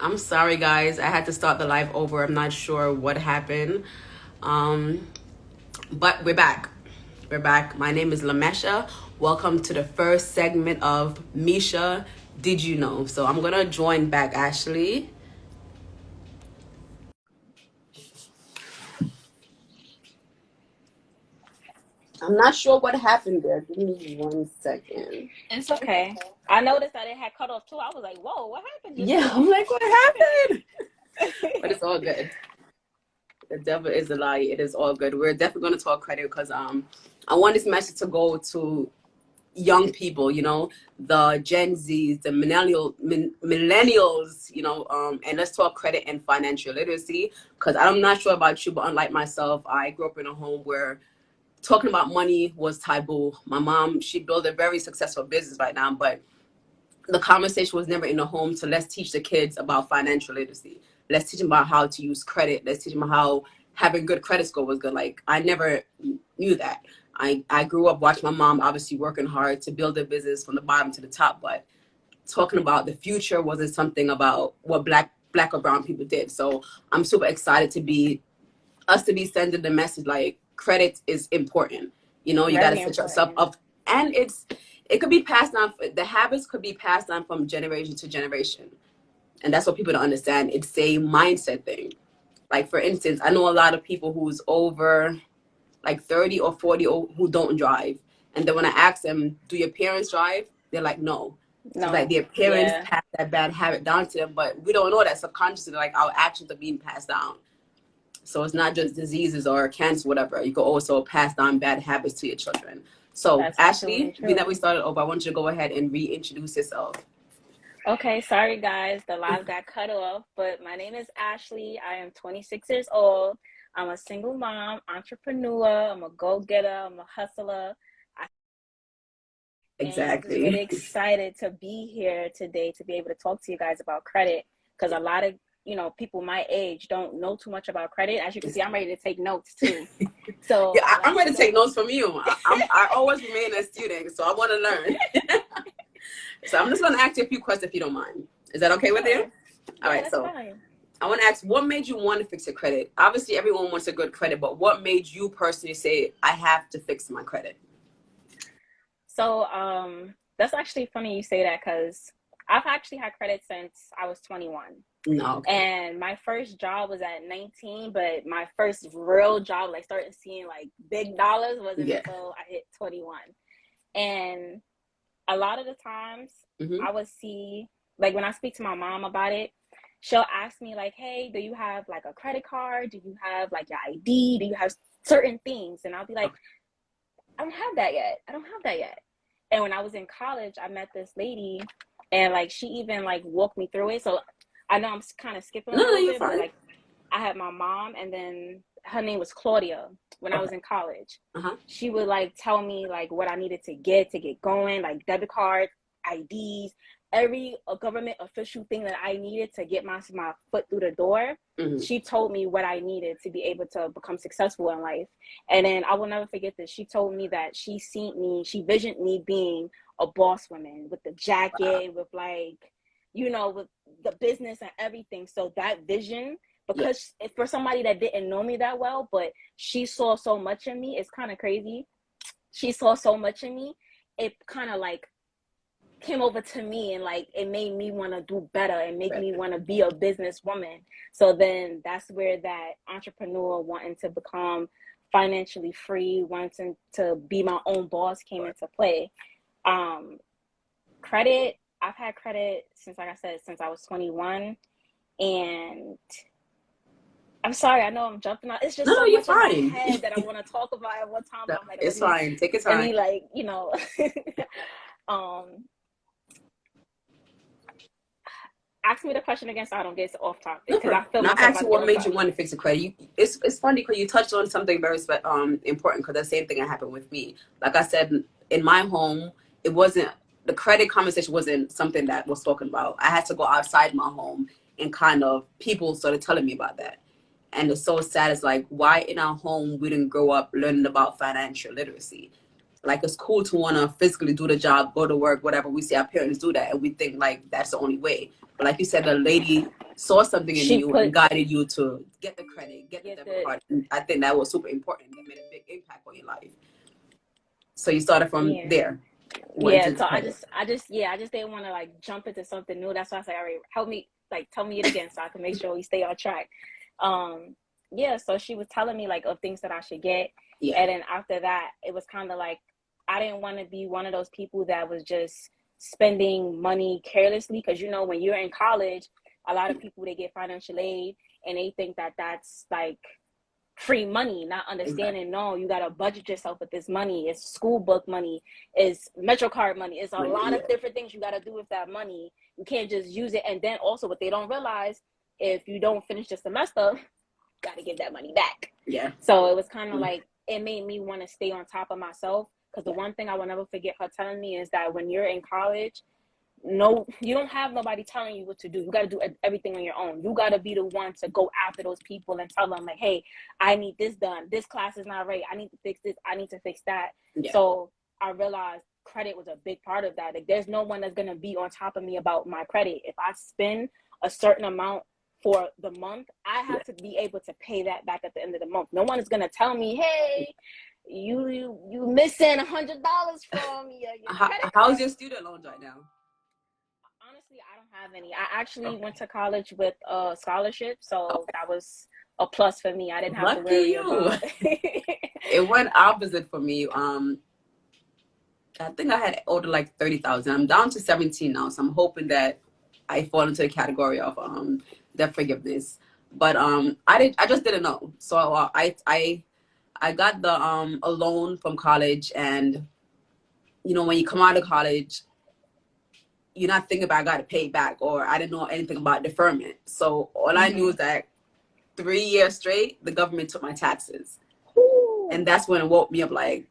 I'm sorry, guys. I had to start the live over. I'm not sure what happened. Um, but we're back. We're back. My name is Mesha. Welcome to the first segment of Mesha. Did you know? So I'm going to join back, Ashley. I'm not sure what happened there. Give me 1 second. It's okay. I noticed that it had cut off too. I was like, whoa, what happened just Yeah, now? I'm like, what happened? But it's all good. The devil is a lie. It is all good. We're definitely going to talk credit because I want this message to go to young people, the Gen Zs, the millennials, and let's talk credit and financial literacy. Because I'm not sure about you, but unlike myself, I grew up in a home where talking about money was taboo. My mom, she built a very successful business right now, but the conversation was never in the home. So let's teach the kids about financial literacy. Let's teach them about how to use credit. Let's teach them how having good credit score was good. Like I never knew that. I grew up watching my mom obviously working hard to build a business from the bottom to the top, but talking about the future wasn't something about what black or brown people did. So I'm super excited to be sending the message like credit is important. You got to Very set yourself important. up, and it could be passed down. The habits could be passed down from generation to generation, and that's what people don't understand. It's a mindset thing. Like for instance, I know a lot of people who's over like 30 or 40 who don't drive, and then when I ask them, "Do your parents drive?" They're like, "No." So it's like No. their parents Yeah. passed that bad habit down to them, but we don't know that subconsciously. Like our actions are being passed down. So it's not just diseases or cancer, whatever. You can also pass down bad habits to your children. So That's absolutely Ashley, being that true. we started over, I want you to go ahead and reintroduce yourself. Okay, sorry guys, the live got cut off, but my name is Ashley. I am 26 years old. I'm a single mom, entrepreneur, I'm a go-getter, I'm a hustler. And I'm just really Exactly. excited to be here today to be able to talk to you guys about credit because a lot of people my age don't know too much about credit. As you can see, I'm ready to take notes too. So Yeah, I I'm like to ready to take know. notes from you. I always remain a student, so I want to learn. So I'm just going to ask you a few questions if you don't mind. Is that okay with you? Sure. All Yeah, right. that's So fine. I want to ask, what made you want to fix your credit? Obviously, everyone wants a good credit, but what made you personally say, I have to fix my credit? So that's actually funny you say that because I've actually had credit since I was 21. No, okay. And my first job was at 19, but my first real job, like starting seeing like big dollars, wasn't Yeah. until I hit 21. And a lot of the times Mm-hmm. I would see, like when I speak to my mom about it, she'll ask me like, hey, do you have like a credit card? Do you have like your ID? Do you have certain things? And I'll be like, Okay. I don't have that yet. I don't have that yet. And when I was in college, I met this lady and like she even like walked me through it. So I know I'm kind of skipping a No, no, little you're bit, but fine. like I had my mom and then her name was Claudia when I Okay. was in college. Uh-huh. She would like tell me like what I needed to get going, like debit card, IDs, every government official thing that I needed to get my foot through the door. Mm-hmm. She told me what I needed to be able to become successful in life. And then I will never forget this. She told me that she visioned me being a boss woman with the Wow. jacket, with like, with the business and everything. So that vision, Yeah. because for somebody that didn't know me that well, but she saw so much in me, it's kind of crazy. She saw so much in me, it kind of like came over to me and like it made me want to do better and make me Better. want to be a businesswoman. So then that's where that entrepreneur wanting to become financially free, wanting to be my own boss came into play. Um, Credit, I've had credit since, like I said, since I was 21. And I'm sorry, I know I'm jumping out. It's No, just no, so you're much in my fine. head that I want to talk about at one time, No, but I'm like, it's fine. Take your let time. me like, um, ask me the question again so I don't get off topic No because I problem. feel Now, myself ask about you to get what off made you topic. want to fix the credit. It's funny because you touched on something very important because the same thing that happened with me. Like I said, in my home, it wasn't the credit conversation wasn't something that was spoken about. I had to go outside my home and kind of people started telling me about that. And it's so sad. It's like why in our home we didn't grow up learning about financial literacy. Like it's cool to want to physically do the job, go to work, whatever. We see our parents do that, and we think like that's the only way. But like you said, the lady saw something in She you and put guided you to get the credit, get the get debit the card. And I think that was super important. That made a big impact on your life. So you started from yeah. there. Went Yeah, into so credit. I just didn't want to like jump into something new. That's why I said, all right, help me, like tell me it again so I can make sure we stay on track. Um, yeah, so she was telling me like of things that I should get. Yeah. And then after that, it was kind of like I didn't want to be one of those people that was just spending money carelessly. Because you know, when you're in college, a lot of people they get financial aid and they think that that's like free money, not Exactly. understanding no, you got to budget yourself with this money. It's school book money, it's MetroCard money, it's a lot Yeah. of different things you got to do with that money. You can't just use it. And then also what they don't realize, if you don't finish the semester, got to give that money back. Yeah. So it was kind of like it made me want to stay on top of myself, because the one thing I will never forget her telling me is that when you're in college, no, you don't have nobody telling you what to do. You got to do everything on your own. You got to be the one to go after those people and tell them like, hey, I need this done, this class is not right, I need to fix this, I need to fix that. Yeah. So I realized credit was a big part of that. Like there's no one that's going to be on top of me about my credit. If I spend a certain amount for the month, I have to be able to pay that back at the end of the month. No one is going to tell me, hey, you missing $100 from your credit How's card. your student loans right now? Honestly, I don't have any. I actually went to college with a scholarship, so Okay. that was a plus for me. I didn't have to Lucky worry you. about It went opposite for me. I think I had owed like 30,000. I'm down to 17 now, so I'm hoping that I fall into the category of debt forgiveness. But I just didn't know. So I got the a loan from college, and you know when you come out of college, you're not thinking about I got to pay it back, or I didn't know anything about deferment. So all I knew is that 3 years straight, the government took my taxes, and that's when it woke me up. Like,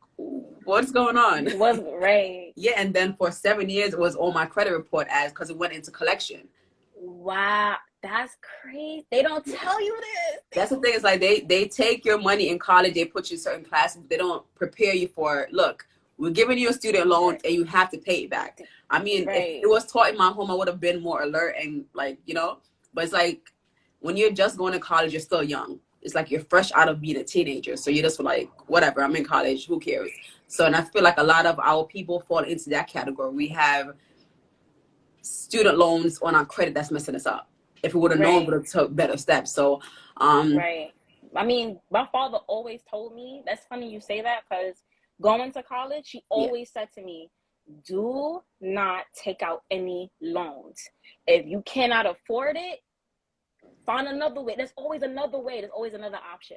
what's going on? Was right. Yeah, and then for 7 years, it was on my credit report as because it went into collection. Wow, that's crazy. They don't tell you this. That's the thing. Is like they take your money in college, they put you in certain classes, they don't prepare you for. Look, we're giving you a student loan, and you have to pay it back. I mean, if Right. it was taught in my home, I would have been more alert and like But it's like when you're just going to college, you're still young. It's like you're fresh out of being a teenager, so you're just like, whatever. I'm in college. Who cares? So, and I feel like a lot of our people fall into that category. We have student loans on our credit that's messing us up. If we would have known, we Right. would have took better steps. So, Right. I mean, my father always told me, that's funny you say that, because going to college, he yeah, always said to me, do not take out any loans. If you cannot afford it, find another way. There's always another way. There's always another option.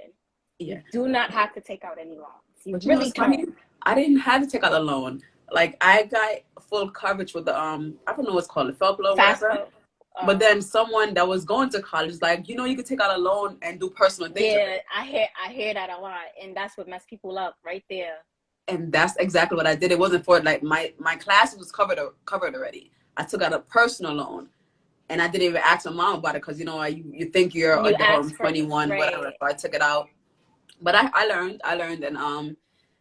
yeah. You do not have to take out any loans. You But you know really what's funny? don't. I didn't have to take out a loan. Like I got full coverage with the I don't know what's called, the FELP loan, Fast whatever. code. But then someone that was going to college was like, you could take out a loan and do personal things with Yeah, it. I hear that a lot, and that's what mess people up right there. And that's exactly what I did. It wasn't for like my class was covered already. I took out a personal loan, and I didn't even ask my mom about it because you think you're You adult, I'm ask for 21, whatever. right. So I took it out. But I learned, and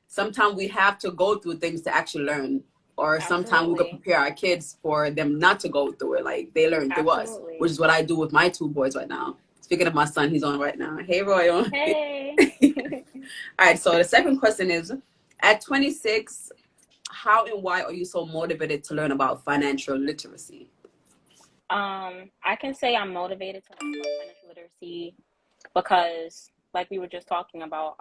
sometimes we have to go through things to actually learn, or sometimes we could Absolutely. prepare our kids for them not to go through it. Like they learn through us, which Absolutely. is what I do with my two boys right now. Speaking of my son, he's on right now. Hey, Roy. Hey. All right. So the second question is, at 26, how and why are you so motivated to learn about financial literacy? I can say I'm motivated to learn about financial literacy because, like we were just talking about,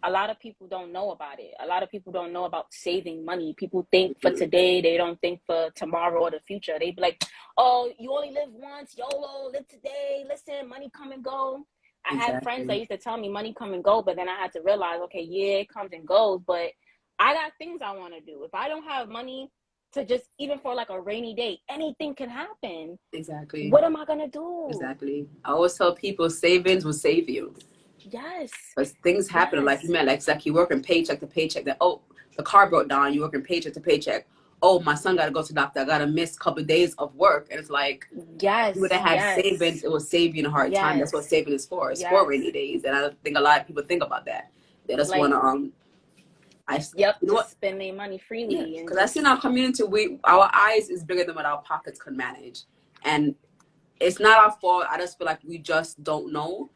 a lot of people don't know about it. A lot of people don't know about saving money. People think for today, they don't think for tomorrow or the future. They be like, oh, you only live once, YOLO, live today, listen, money come and go. I had friends that Exactly. used to tell me money come and go, but then I had to realize, okay, yeah, it comes and goes, but I got things I want to do. If I don't have money to just, even for like a rainy day, anything can happen. Exactly. What am I going to do? Exactly. I always tell people savings will save you. Yes, Because things happen, like you yes, meant, like it's like you working paycheck to paycheck. That the car broke down, you working paycheck to paycheck. Oh, my son got to go to the doctor. I got to miss a couple of days of work, and it's like you would yes, have had savings. yes, It will save you in a hard time. That's what yes, saving is for. It's for yes. rainy days, and I don't think a lot of people think about that. They just want Like, to I yep, you know what? just spend their money Yeah, freely and because I see in just our community, our eyes is bigger than what our pockets can manage, and it's not our fault. I just feel like we just don't know.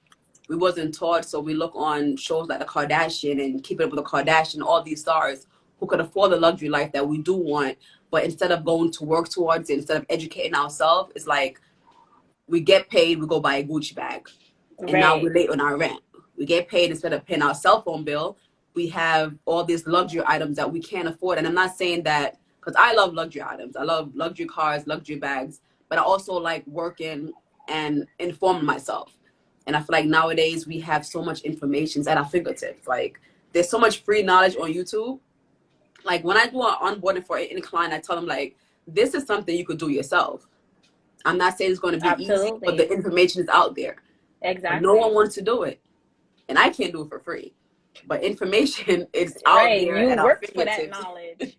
We wasn't taught, so we look on shows like the Kardashian and Keeping Up with the Kardashian, all these stars who could afford the luxury life that we do want, but instead of going to work towards it, instead of educating ourselves, it's like we get paid, we go buy a Gucci bag, and now Right. we're late on our rent. We get paid, instead of paying our cell phone bill, we have all these luxury items that we can't afford. And I'm not saying that, because I love luxury items. I love luxury cars, luxury bags, but I also like working and informing myself. And I feel like nowadays we have so much information at our fingertips. Like, there's so much free knowledge on YouTube. Like, when I do an onboarding for any client, I tell them, like, this is something you could do yourself. I'm not saying it's going to be easy, but the Absolutely. information is out there. But no one Exactly. wants to do it. And I can't do it for free. But information is out Right. there You at our worked for that fingertips. knowledge.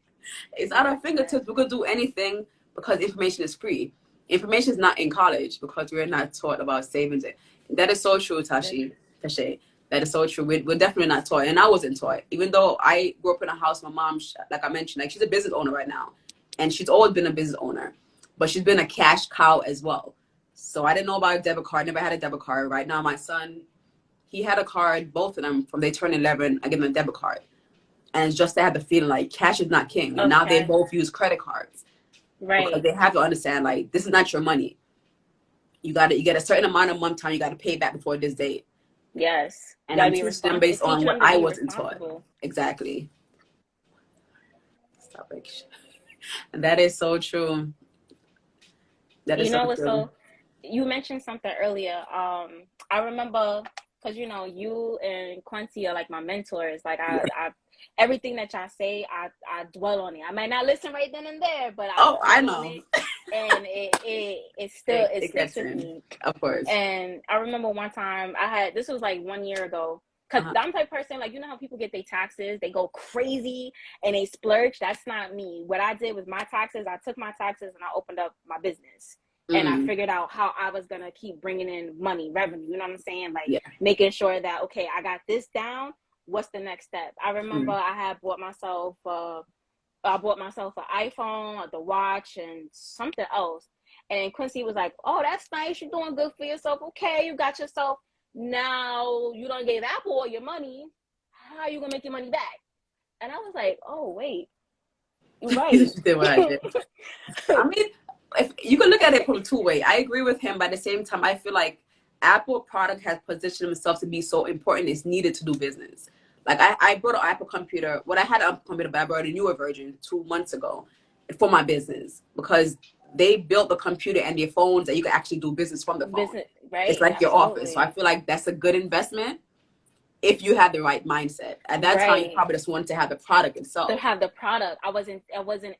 It's You at our worked for that. fingertips. We could do anything because information is free. Information is not in college because we're not taught about savings. That is so true, That's Tashay. That is so true. We're definitely not taught. And I wasn't taught. Even though I grew up in a house, my mom, like I mentioned, like she's a business owner right now. And she's always been a business owner. But she's been a cash cow as well. So I didn't know about a debit card. Never had a debit card. Right now, my son, he had a card, both of them, from they turned 11. I give them a debit card. And it's just to have the feeling like cash is not king. And of now they cash. both use credit cards because Right. they have to understand, like, this is not your money. You get a certain amount of month time you got to pay back before this date. Yes. You And gotta I'm be teaching them responsible. based It's on teaching what them to I be wasn't taught. responsible. Exactly. Stop it. And that is so true. That You is so know what's true. so you mentioned something earlier. I remember because you and Quincy are like my mentors. Like Yeah. I everything that y'all say, I dwell on it. I might not listen right then and there, but I Oh, I dwell on know. it, and it still it It sticks gets with in. me. Of course. And I remember one time this was like 1 year ago. Cause Uh-huh. I'm the type of person, like, you know how people get their taxes, they go crazy and they splurge. That's not me. What I did with my taxes, I took my taxes and I opened up my business. And I Mm, figured out how I was gonna keep bringing in money, revenue. You know what I'm saying? Like yeah. making sure that, okay, I got this down. What's the next step? I remember Mm. I had bought myself an iPhone, the watch, and something else. And Quincy was like, "Oh, that's nice. You're doing good for yourself. Okay, you got yourself. Now you don't give Apple all your money. How are you gonna make your money back?" And I was like, "Oh, wait, you're You right." just did what I did. I mean, if you can look at it from two ways. I agree with him, but at the same time, I feel like Apple product has positioned themselves to be so important. It's needed to do business. Like I bought an Apple computer. Well, I had an Apple computer, but I bought a newer version 2 months ago for my business because they built the computer and their phones that you can actually do business from the phone. Business, It's right? like your office. So I Absolutely. feel like that's a good investment if you had the right mindset. At that time, you Right. probably just wanted to have the product To itself. have the product. I wasn't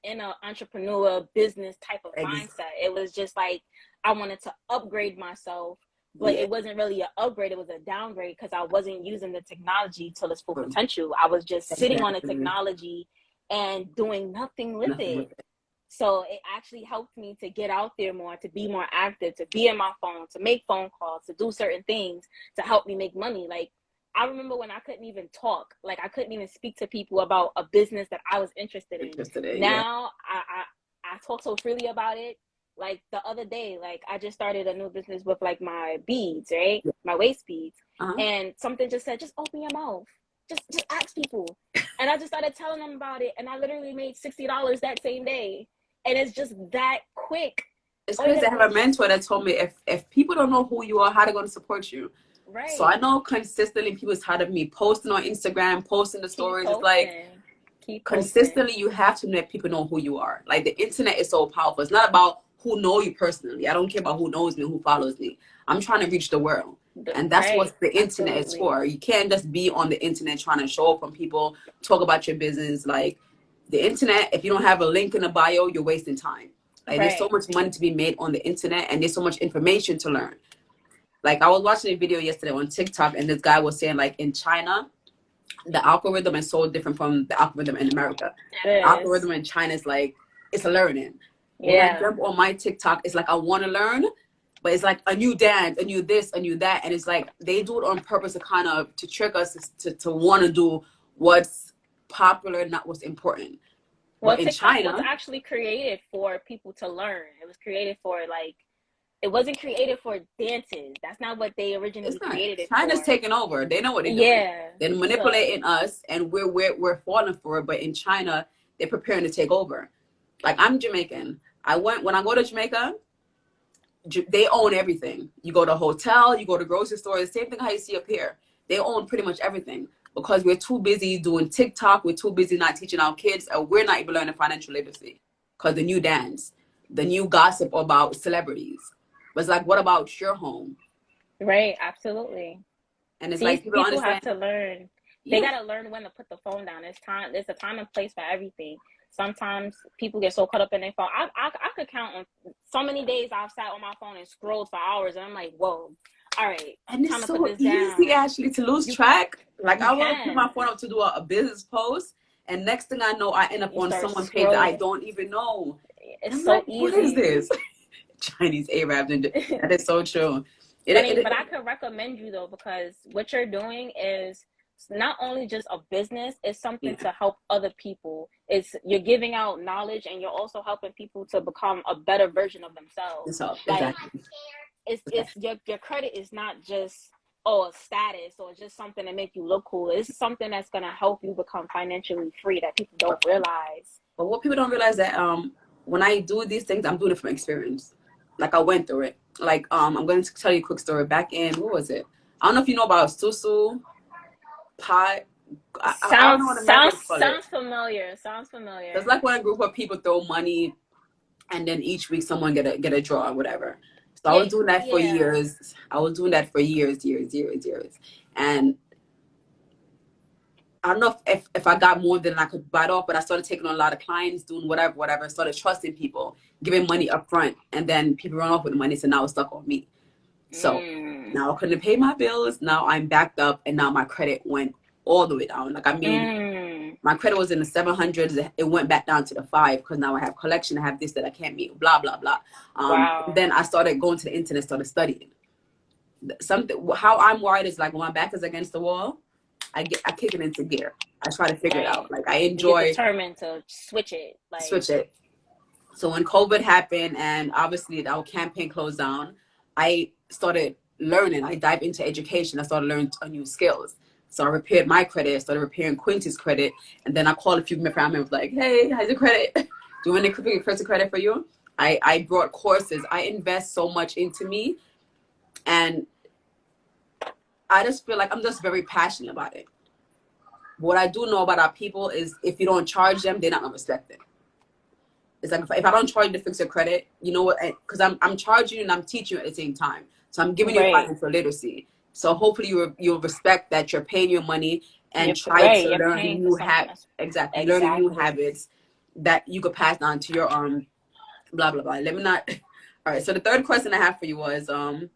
in an entrepreneur business type of Ex- mindset. It was just like I wanted to upgrade myself, but yeah, it wasn't really an upgrade, it was a downgrade because I wasn't using the technology till its full potential. I was just sitting on the exactly. technology and doing nothing with Nothing it. with it. So it actually helped me to get out there more, to be more active, to be in my phone, to make phone calls, to do certain things to help me make money. Like I remember when I couldn't even talk, like I couldn't even speak to people about a business that I was interested in. Interested in, yeah. Now I talk so freely about it. Like the other day, like I just started a new business with like my beads, right? Yeah. My waist beads. Uh-huh. And something just said, just open your mouth. Just ask people. And I just started telling them about it. And I literally made $60 that same day. And it's just that quick. It's All you crazy. I gotta do have a is just mentor that told me if people don't know who you are, how they going to support you. So I right. know consistently people's tired of me posting on Instagram, posting the Keep stories. It's like posting. Keep posting. consistently you have to let people know who you are. Like the internet is so powerful. It's not about who know you personally. I don't care about who knows me, who follows me. I'm trying to reach the world. And that's Right. what the internet is Absolutely. for. You can't just be on the internet trying to show up on people, talk about your business. Like the internet, if you don't have a link in the bio, you're wasting time. Like there's so Right. much money to be made on the internet and there's so much information to learn. Like I was watching a video yesterday on TikTok and this guy was saying like in China, the algorithm is so different from the algorithm in America. The It is. algorithm in China is like it's learning. When I Yeah. jump on my TikTok, it's like I want to learn, but it's like a new dance, a new this, a new that, and it's like they do it on purpose to kind of to trick us to want to do what's popular, not what's important. Well, But in TikTok was China, actually created for people to learn. It was created for like it wasn't created for dances. That's not what they It's originally not. created it China's for. taking over. They know what they're doing. Yeah. They're So manipulating us, and we're falling for it. But in China, they're preparing to take over. Like, I'm Jamaican. When I go to Jamaica, they own everything. You go to a hotel, you go to grocery stores, same thing how you see up here. They own pretty much everything because we're too busy doing TikTok. We're too busy not teaching our kids, or we're not even learning financial literacy because the new dance, the new gossip about celebrities. But it's like, what about your home? right, absolutely. And it's like See, people don't people have understand. to learn. They Yeah, gotta learn when to put the phone down. It's time. There's a time and place for everything. Sometimes people get so caught up in their phone. I could count on so many days I've sat on my phone and scrolled for hours, and I'm like, whoa, all right, and time it's to put so this easy down. actually to lose You track. Like, you I want to pick my can. phone up to do a business post, and next thing I know, I end up You on start someone's page that I scrolling. don't even know. And It's I'm so like, what is easy. this? Chinese Arabs, and that is so true. But I could recommend you though, because what you're doing is not only just a business, it's something Yeah, to help other people. It's you're giving out knowledge and you're also helping people to become a better version of themselves. it's all Like exactly. it's your credit is not just a status or just something to make you look cool. It's something that's gonna help you become financially free that people don't realize. But what people don't realize that when I do these things, I'm doing it from experience. Like, I went through it. Like, I'm going to tell you a quick story. Back in, what was it? I don't know if you know about susu pie. I don't know what Americans call it. Sounds familiar. Sounds familiar. It's like when a group of people throw money, and then each week someone get a draw or whatever. So I Yeah, was doing that for yeah. years. I was doing that for years, and I don't know if I got more than I could bite off, but I started taking on a lot of clients, doing whatever. Started trusting people, giving money up front, and then people run off with the money, so now it's stuck on me. So Mm. now I couldn't pay my bills. Now I'm backed up, and now my credit went all the way down. Like, I mean, Mm. my credit was in the 700s. It went back down to the 5 because now I have collection. I have this that I can't meet. Blah blah blah. Wow. Then I started going to the internet, started studying. Something how I'm wired is like when my back is against the wall, I kick it into gear. I try to figure it out. Right. Like, I You get enjoy determined to switch it. Like, switch it. So when COVID happened and obviously our campaign closed down, I started learning. I dived into education. I started learning new skills. So I repaired my credit. I started repairing Quincy's credit, and then I called a few of my family members like, "Hey, how's your credit? Do you want to create credit for you?" I brought courses. I invest so much into me, and I just feel like I'm just very passionate about it. What I do know about our people is if you don't charge them, they're not gonna respect it. It's like if I don't charge you to fix your credit, you know what? Because I'm charging you and I'm teaching you at the same time. So I'm giving you right. financial literacy. So hopefully you'll respect that you're paying your money and You're try right. to You're learn paying for new something that's learning new exactly. habits that you could pass on to your blah blah blah. Let me not. All right. So the third question I have for you was and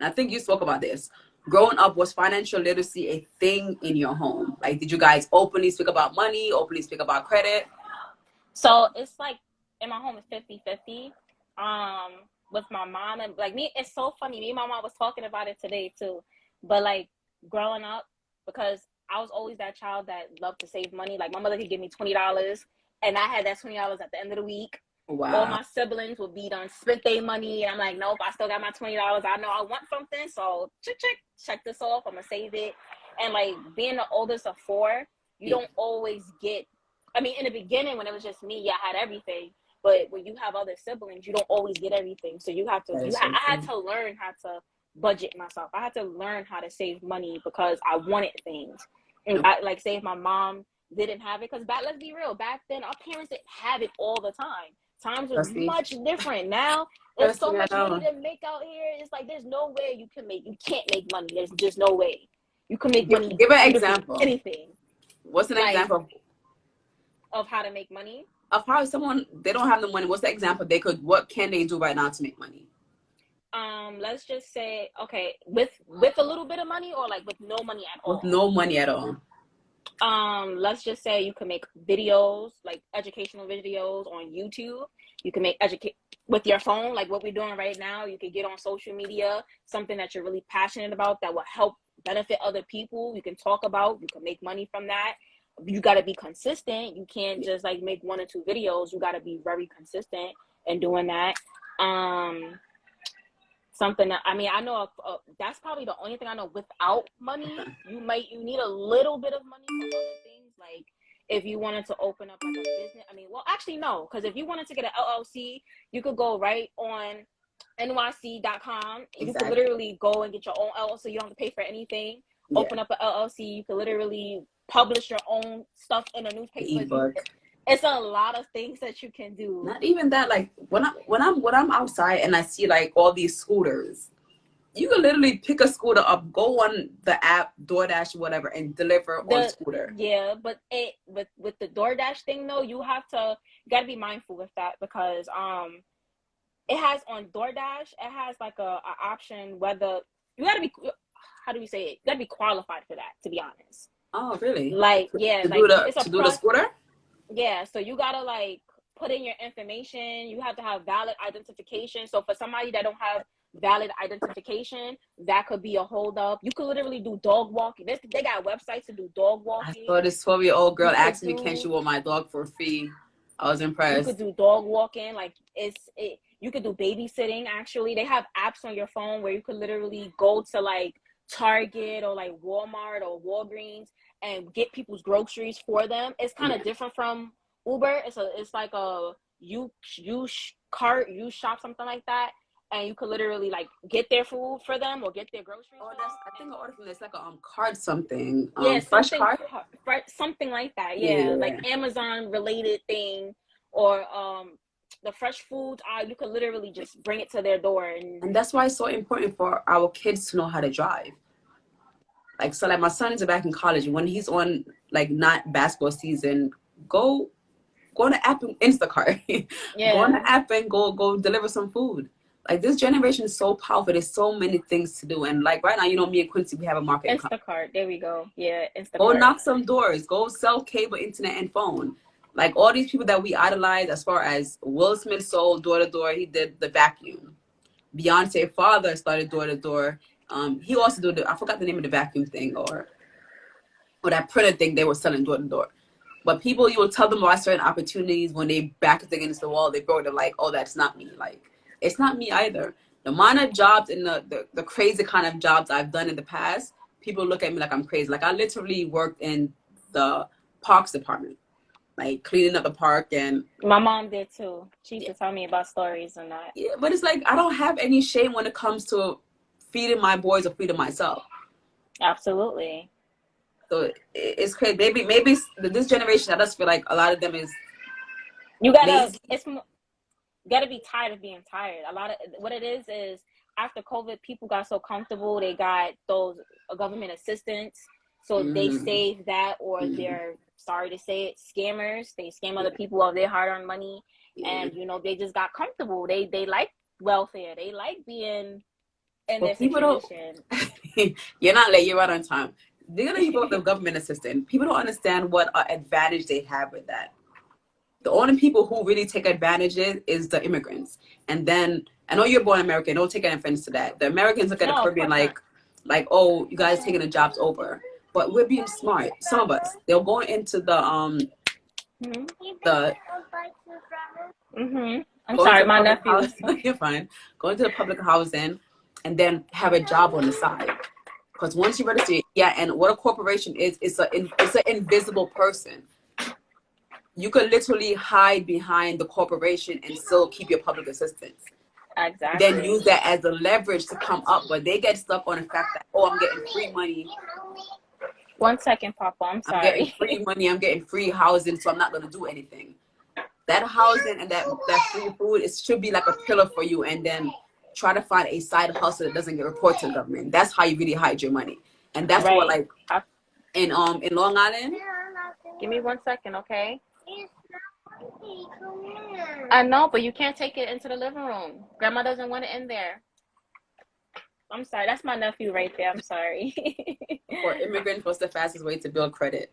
I think you spoke about this. Growing up, was financial literacy a thing in your home? Like, did you guys openly speak about money, openly speak about credit? So it's like in my home it's 50-50. With my mom and like me, it's so funny. Me and my mom was talking about it today too. But like growing up, because I was always that child that loved to save money. Like my mother could give me $20 and I had that $20 at the end of the week. All Wow. my siblings would be done spent their money and I'm like, nope, I still got my $20. I know I want something, so check this off. I'm gonna save it. And like being the oldest of four, you Yeah, don't always get, I mean, in the beginning when it was just me, yeah, I had everything. But when you have other siblings, you don't always get everything. So you have to that is so I had true. to learn how to budget myself. I had to learn how to save money because I wanted things. And I like say if my mom didn't have it, because back, let's be real, back then our parents didn't have it all the time. Times was Trust me. much different. Now there's Trust so me, I much money know. to make out here. It's like there's no way you can't make money. There's just no way. You can make Give, money give an literally example. anything. What's an Like example of how to make money. of how someone they don't have the money? What's the example they could? What can they do right now to make money Let's just say, okay, with a little bit of money or like with no money at with all. no money at all? Let's just say you can make videos, like educational videos on YouTube. You can make educate with your phone, like what we're doing right now. You can get on social media, something that you're really passionate about that will help benefit other people. You can talk about, you can make money from that. You got to be consistent. You can't just like make 1 or 2 videos. You got to be very consistent in doing that. Um, something that, I mean, I know that's probably the only thing I know without money. You need a little bit of money for other things, like if you wanted to open up like a business. I mean, well, actually no, because if you wanted to get an LLC, you could go right on nyc.com. You could Exactly. literally go and get your own LLC. You don't have to pay for anything. Yeah. Open up an LLC. You could literally publish your own stuff in a newspaper. Ebook. It's a lot of things that you can do. Not even that. Like when I'm outside and I see like all these scooters, you can literally pick a scooter up, go on the app, DoorDash, whatever, and deliver on scooter. Yeah, but with the DoorDash thing though, you gotta be mindful with that, because it has on DoorDash, it has like a option whether you gotta be, how do we say it? You gotta be qualified for that, to be honest. Oh, really? Like, yeah, to like do the scooter? Yeah, so you gotta like put in your information. You have to have valid identification. So for somebody that don't have valid identification, that could be a holdup. You could literally do dog walking. They got websites to do dog walking. I saw this 12-year-old girl ask me, can she walk my dog for a fee? I was impressed. You could do dog walking. Like you could do babysitting. Actually, they have apps on your phone where you could literally go to like Target or like Walmart or Walgreens and get people's groceries for them. It's kind of different from Uber. It's like a you shop, something like that, and you could literally like get their food for them or get their groceries. Oh, I think I ordered from this like a card something. Yeah, fresh card, something like that. Yeah, like Amazon related thing, or the fresh foods. You could literally just bring it to their door, and that's why it's so important for our kids to know how to drive. Like, so like my son is back in college, and when he's on like not basketball season, go on the app and Instacart. Yeah. Go on the app and go deliver some food. Like, this generation is so powerful. There's so many things to do. And like right now, you know, me and Quincy, we have a market. Instacart. There we go. Yeah, Instacart. Go knock some doors. Go sell cable, internet, and phone. Like all these people that we idolize, as far as Will Smith sold door to door, he did the vacuum. Beyonce's father started door to door. He also did I forgot the name of the vacuum thing or that printer thing they were selling door to door. But people, you will tell them about certain opportunities, when they back it against the wall, they broke. They're like, oh, that's not me. Like, it's not me either. The amount of jobs and the crazy kind of jobs I've done in the past, people look at me like I'm crazy. Like, I literally worked in the parks department, like cleaning up the park. And my mom did too. She used to tell me about stories and that. Yeah, but it's like I don't have any shame when it comes to feeding my boys or feeding myself. Absolutely. So it's crazy. Maybe this generation, I just feel like a lot of them is you gotta lazy. You gotta be tired of being tired. A lot of what it is after COVID, people got so comfortable. They got those government assistance, so they save that, or they're, sorry to say it, scammers. They scam other people of their hard-earned money, and you know, they just got comfortable. They like welfare. They like being in their situation. You're not late. You're right on time. They're gonna give up the government assistance. People don't understand what advantage they have with that. The only people who really take advantage is the immigrants. And then I know you're born American. Don't take any offense to that. The Americans look at the Caribbean like, oh, you guys taking the jobs over. But we're being smart. Some of us, they'll go into the I'm sorry, my nephew. You're fine. Go into the public housing and then have a job on the side. Because once you register, and what a corporation is, it's an invisible person. You could literally hide behind the corporation and still keep your public assistance. Exactly. Then use that as a leverage to come up, but they get stuck on the fact that, oh, I'm getting free money. 1 second, Papa. I'm sorry. I'm getting free money. I'm getting free housing, so I'm not going to do anything. That housing and that free food, it should be like a pillar for you, and then try to find a side hustle that doesn't get reported to the government. That's how you really hide your money. And that's what, like, in Long Island. Give me 1 second, okay? I know, but you can't take it into the living room. Grandma doesn't want it in there. I'm sorry. That's my nephew right there. I'm sorry. For immigrants, what's the fastest way to build credit?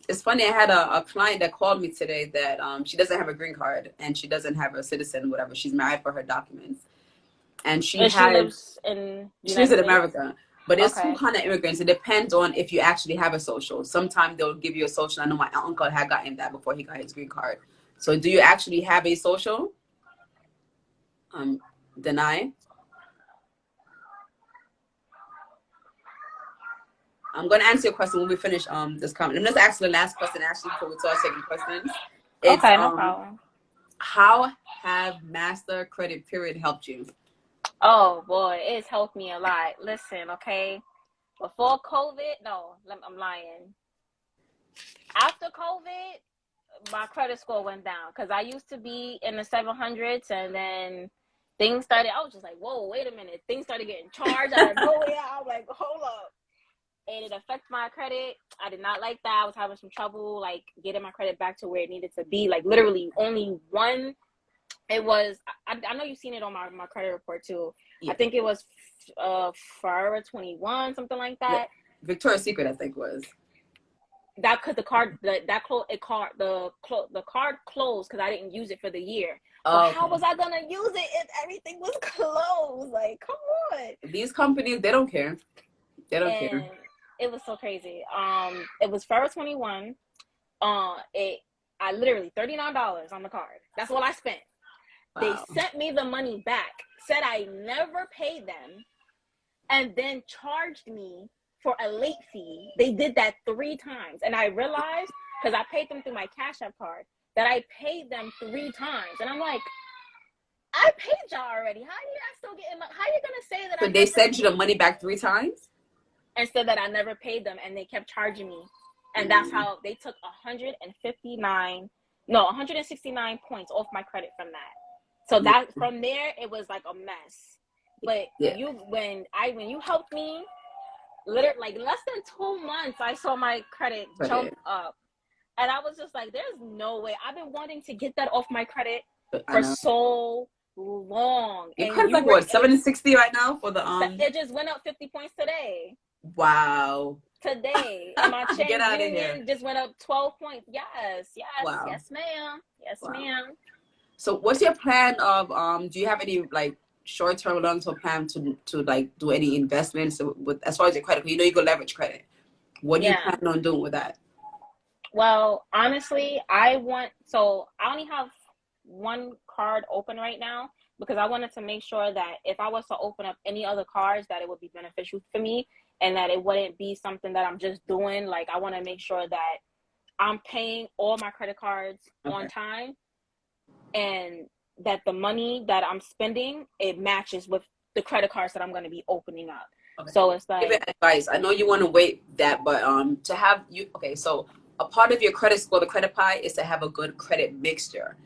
It's funny. I had a client that called me today that she doesn't have a green card and she doesn't have a citizen, whatever. She's married for her documents, and she lives in America. But there's two kind of immigrants. It depends on if you actually have a social. Sometimes they'll give you a social. I know my uncle had gotten that before he got his green card. So do you actually have a social? Deny. I'm going to answer your question when we finish this comment. I'm just asking the last question actually before we start taking questions. It's Okay, no problem. how have Master Credit Period helped you? Oh boy, it's helped me a lot. Listen, okay, before COVID, no, I'm lying. After COVID, my credit score went down because I used to be in the 700s, and then things started. I was just like, whoa, wait a minute. Things started getting charged out of nowhere. I was like, hold up. And it affected my credit. I did not like that. I was having some trouble like getting my credit back to where it needed to be. Like literally only one. It was, I know you've seen it on my credit report too. Yeah. I think it was Forever 21, something like that. Victoria's Secret, I think was. That because the card the card closed because I didn't use it for the year. But okay. How was I gonna use it if everything was closed? Like, come on. These companies, they don't care. They don't care. It was so crazy. It was Forever 21. I literally $39 on the card. That's all I spent. Wow. They sent me the money back, said I never paid them, and then charged me for a late fee. They did that 3 times. And I realized, because I paid them through my Cash App card, that I paid them 3 times. And I'm like, I paid y'all already. How are you guys still getting money? How are you going to say that? So they sent you the money back 3 times? And said that I never paid them, and they kept charging me. And that's how they took 169 points off my credit from that. So that from there, it was like a mess. But when you helped me, literally like less than 2 months, I saw my credit jump up. And I was just like, there's no way. I've been wanting to get that off my credit for so long. Your credit's like what, 760 right now for the It just went up 50 points today. Wow. Today. And my change Get out of here. Union just went up 12 points. Yes. Wow. Yes, ma'am. Yes, ma'am. So what's your plan of do you have any like short-term or long-term plan to like do any investments with as far as your credit? You know you can leverage credit. What do you plan on doing with that? Well, honestly, I only have one card open right now because I wanted to make sure that if I was to open up any other cards, that it would be beneficial for me and that it wouldn't be something that I'm just doing. Like, I want to make sure that I'm paying all my credit cards on time and that the money that I'm spending, it matches with the credit cards that I'm going to be opening up. Okay. So it's like... Give it advice. I know you want to wait that, but to have you... Okay, so a part of your credit score, the credit pie, is to have a good credit mixture.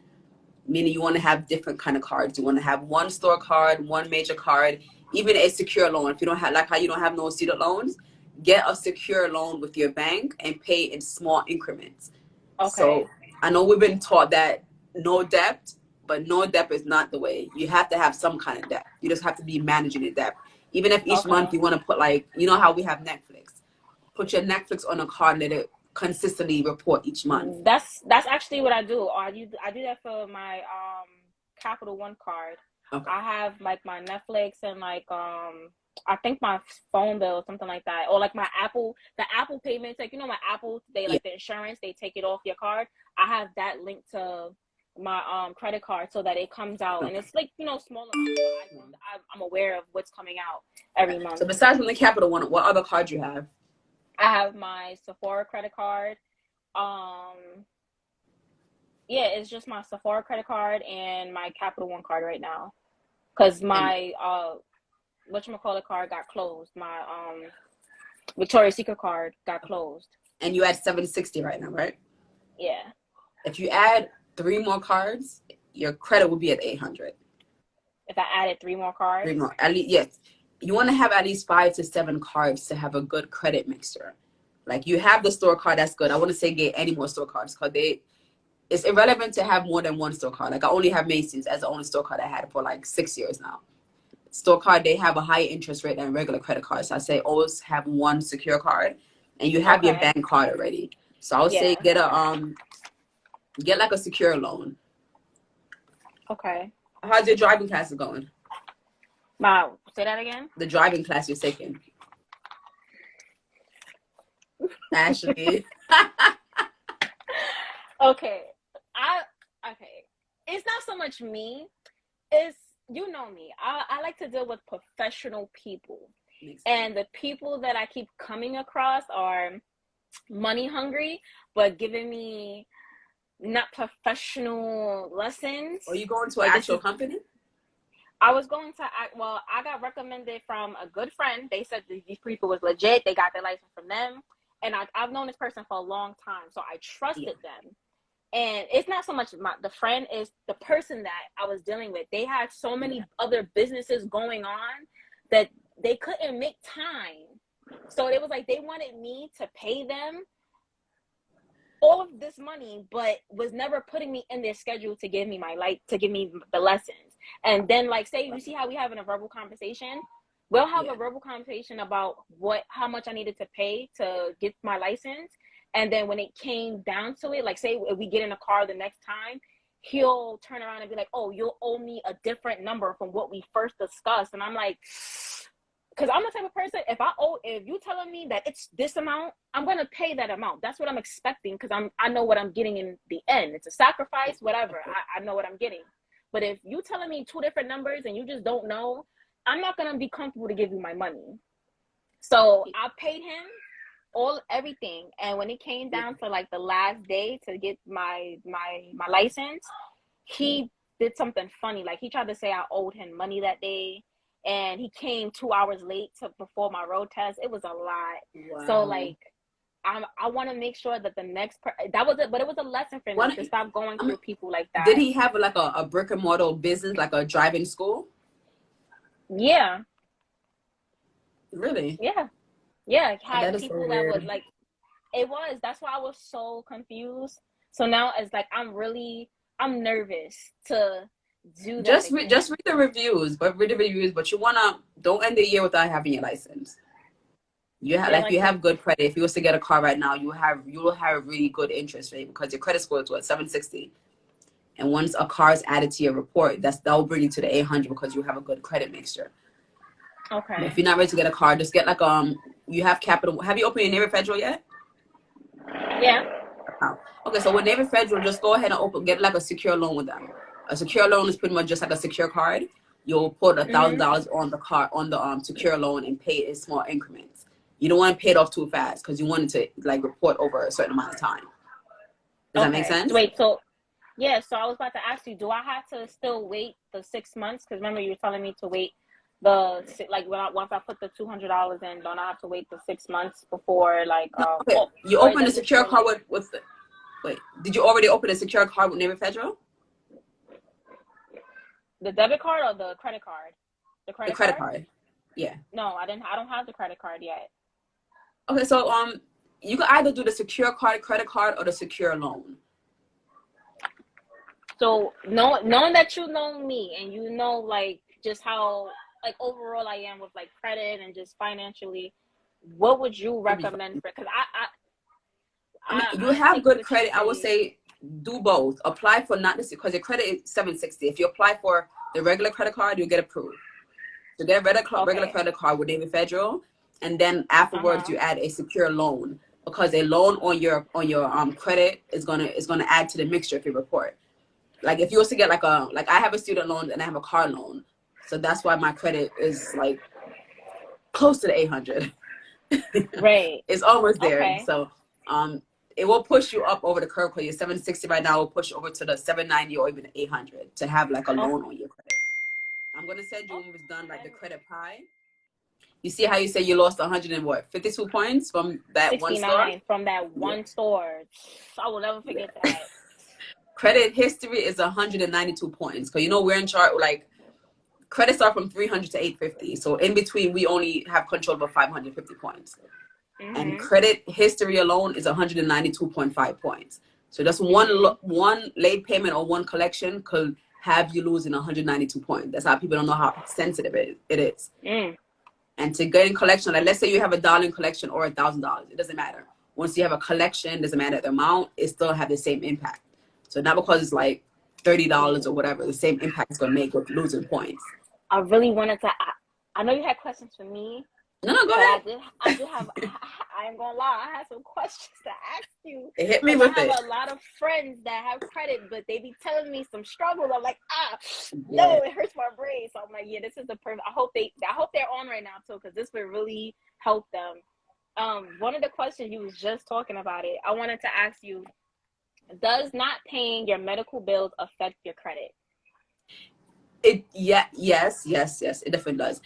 Meaning you want to have different kind of cards. You want to have one store card, one major card, even a secure loan. If you don't have, like how you don't have no student loans, get a secure loan with your bank and pay in small increments. Okay. So I know we've been taught that no debt, but no debt is not the way. You have to have some kind of debt. You just have to be managing your debt. Even if each month you want to put like, you know how we have Netflix. Put your Netflix on a card and let it consistently report each month. That's actually what I do. I do that for my Capital One card. Okay. I have like my Netflix and like I think my phone bill, something like that, or like my Apple payments. Like, you know, my Apple, they like the insurance, they take it off your card. I have that linked to my credit card so that it comes out, and it's like, you know, small amounts. I'm aware of what's coming out every month. So besides from the Capital One, what other cards you have? I have my Sephora credit card. It's just my Sephora credit card and my Capital One card right now, because my whatchamacallit card got closed. My Victoria's Secret card got closed. And you at 760 right now, right? Yeah. If you add 3 more cards, your credit will be at 800. If I added 3 more cards? 3 more. At least, yes. You want to have at least 5 to 7 cards to have a good credit mixture. Like, you have the store card, that's good. I want to say get any more store cards because it's irrelevant to have more than one store card. Like, I only have Macy's as the only store card I had for like 6 years now. Store card, they have a higher interest rate than regular credit cards. So I say always have one secure card, and you have your bank card already. So I would say get like a secure loan. Okay. How's your driving classes going? Wow, say that again? The driving class you're taking. Ashley. Okay. It's not so much me. It's you know me. I like to deal with professional people. Makes sense. And the people that I keep coming across are money hungry, but giving me not professional lessons. Are you going to an Like this actual is, company? I was going to, well, I got recommended from a good friend. They said these people was legit. They got their license from them. And I've known this person for a long time. So I Yeah. trusted them. And it's not so much the friend, is the person that I was dealing with. They had so many other businesses going on that they couldn't make time. So it was like they wanted me to pay them all of this money, but was never putting me in their schedule to give me to give me the lessons. And then, like, say you see how we having a verbal conversation, we'll have a verbal conversation about how much I needed to pay to get my license. And then when it came down to it, like say if we get in a car the next time, he'll turn around and be like, oh, you'll owe me a different number from what we first discussed. And I'm like, because I'm the type of person, if you telling me that it's this amount, I'm going to pay that amount. That's what I'm expecting, because I know what I'm getting in the end. It's a sacrifice, whatever. I know what I'm getting. But if you telling me two different numbers and you just don't know, I'm not going to be comfortable to give you my money. So I paid him everything. And when it came down to like the last day to get my license, he did something funny. Like he tried to say I owed him money that day. And he came 2 hours late before my road test. It was a lot. Wow. So like, I want to make sure that the next that was it, but it was a lesson for me to stop going through people like that. Did he have like a brick and mortar business, like a driving school? Yeah. Really? Yeah. Yeah. Had That people that would like. It was. That's why I was so confused. So now it's like I'm nervous to do that. Just read the reviews, but you don't end the year without having your license. You have good credit. If you was to get a car right now, you will have a really good interest rate, because your credit score is 760. And once a car is added to your report, that will bring you to the 800, because you have a good credit mixture. Okay. But if you're not ready to get a car, just get like you have capital. Have you opened your Navy Federal yet? Yeah. Oh. Okay, so with Navy Federal, just go ahead and get like a secure loan with them. A secure loan is pretty much just like a secure card. You'll put $1,000 on the card, on the secure loan, and pay it in small increments. You don't want to pay it off too fast, because you want it to like report over a certain amount of time. Does that make sense? Wait, so yeah, so I was about to ask you, do I have to still wait the 6 months? Because remember you were telling me to wait once I put the $200 in, don't I have to wait the 6 months before like okay. You open a secure card with the, wait, did you already open a secure card with Navy Federal? The debit card or the credit card? The credit card. Yeah. No, I don't have the credit card yet. Okay, so you can either do the secure credit card, or the secure loan. So knowing that you know me and you know like just how like overall I am with like credit and just financially, what would you recommend for? Because you have good credit. I would say do both. Apply for not this, because your credit is 760. If you apply for the regular credit card, you'll get approved. So get a regular credit card with Navy Federal, and then afterwards you add a secure loan, because a loan on your credit is gonna add to the mixture of your report. Like if you was to get like I have a student loan and I have a car loan, so that's why my credit is like close to the 800. Right. It's almost there. Okay. So it will push you up over the curve, because your 760 right now will push over to the 790 or even 800 to have like a loan on your credit. I'm gonna send you when it's done like the credit pie. You see how you say you lost 52 points from that 69, one store? From that one store. I will never forget that. Credit history is 192 points. Because we're in chart, like credits are from 300 to 850. So in between, we only have control over 550 points. Mm-hmm. And credit history alone is 192.5 points. So just one late payment or one collection could have you losing 192 points. That's how people don't know how sensitive it is. Mm. And to get in collection, like let's say you have $1 in collection or $1,000, it doesn't matter. Once you have a collection, doesn't matter the amount, it still have the same impact. So not because it's like $30 or whatever, the same impact it's gonna make with losing points. I really wanted to. I know you had questions for me, No, no, go But ahead. I did have, I ain't gonna lie, I had some questions to ask you Hit me because I with have it. a lot of friends that have credit, but they be telling me some struggles. I'm like, Yeah. no, it hurts my brain. So I'm like, yeah, this is the perfect. I hope they're on right now too, because this would really help them. One of the questions you was just talking about it, I wanted to ask you, does not paying your medical bills affect your credit? Yes, it definitely does.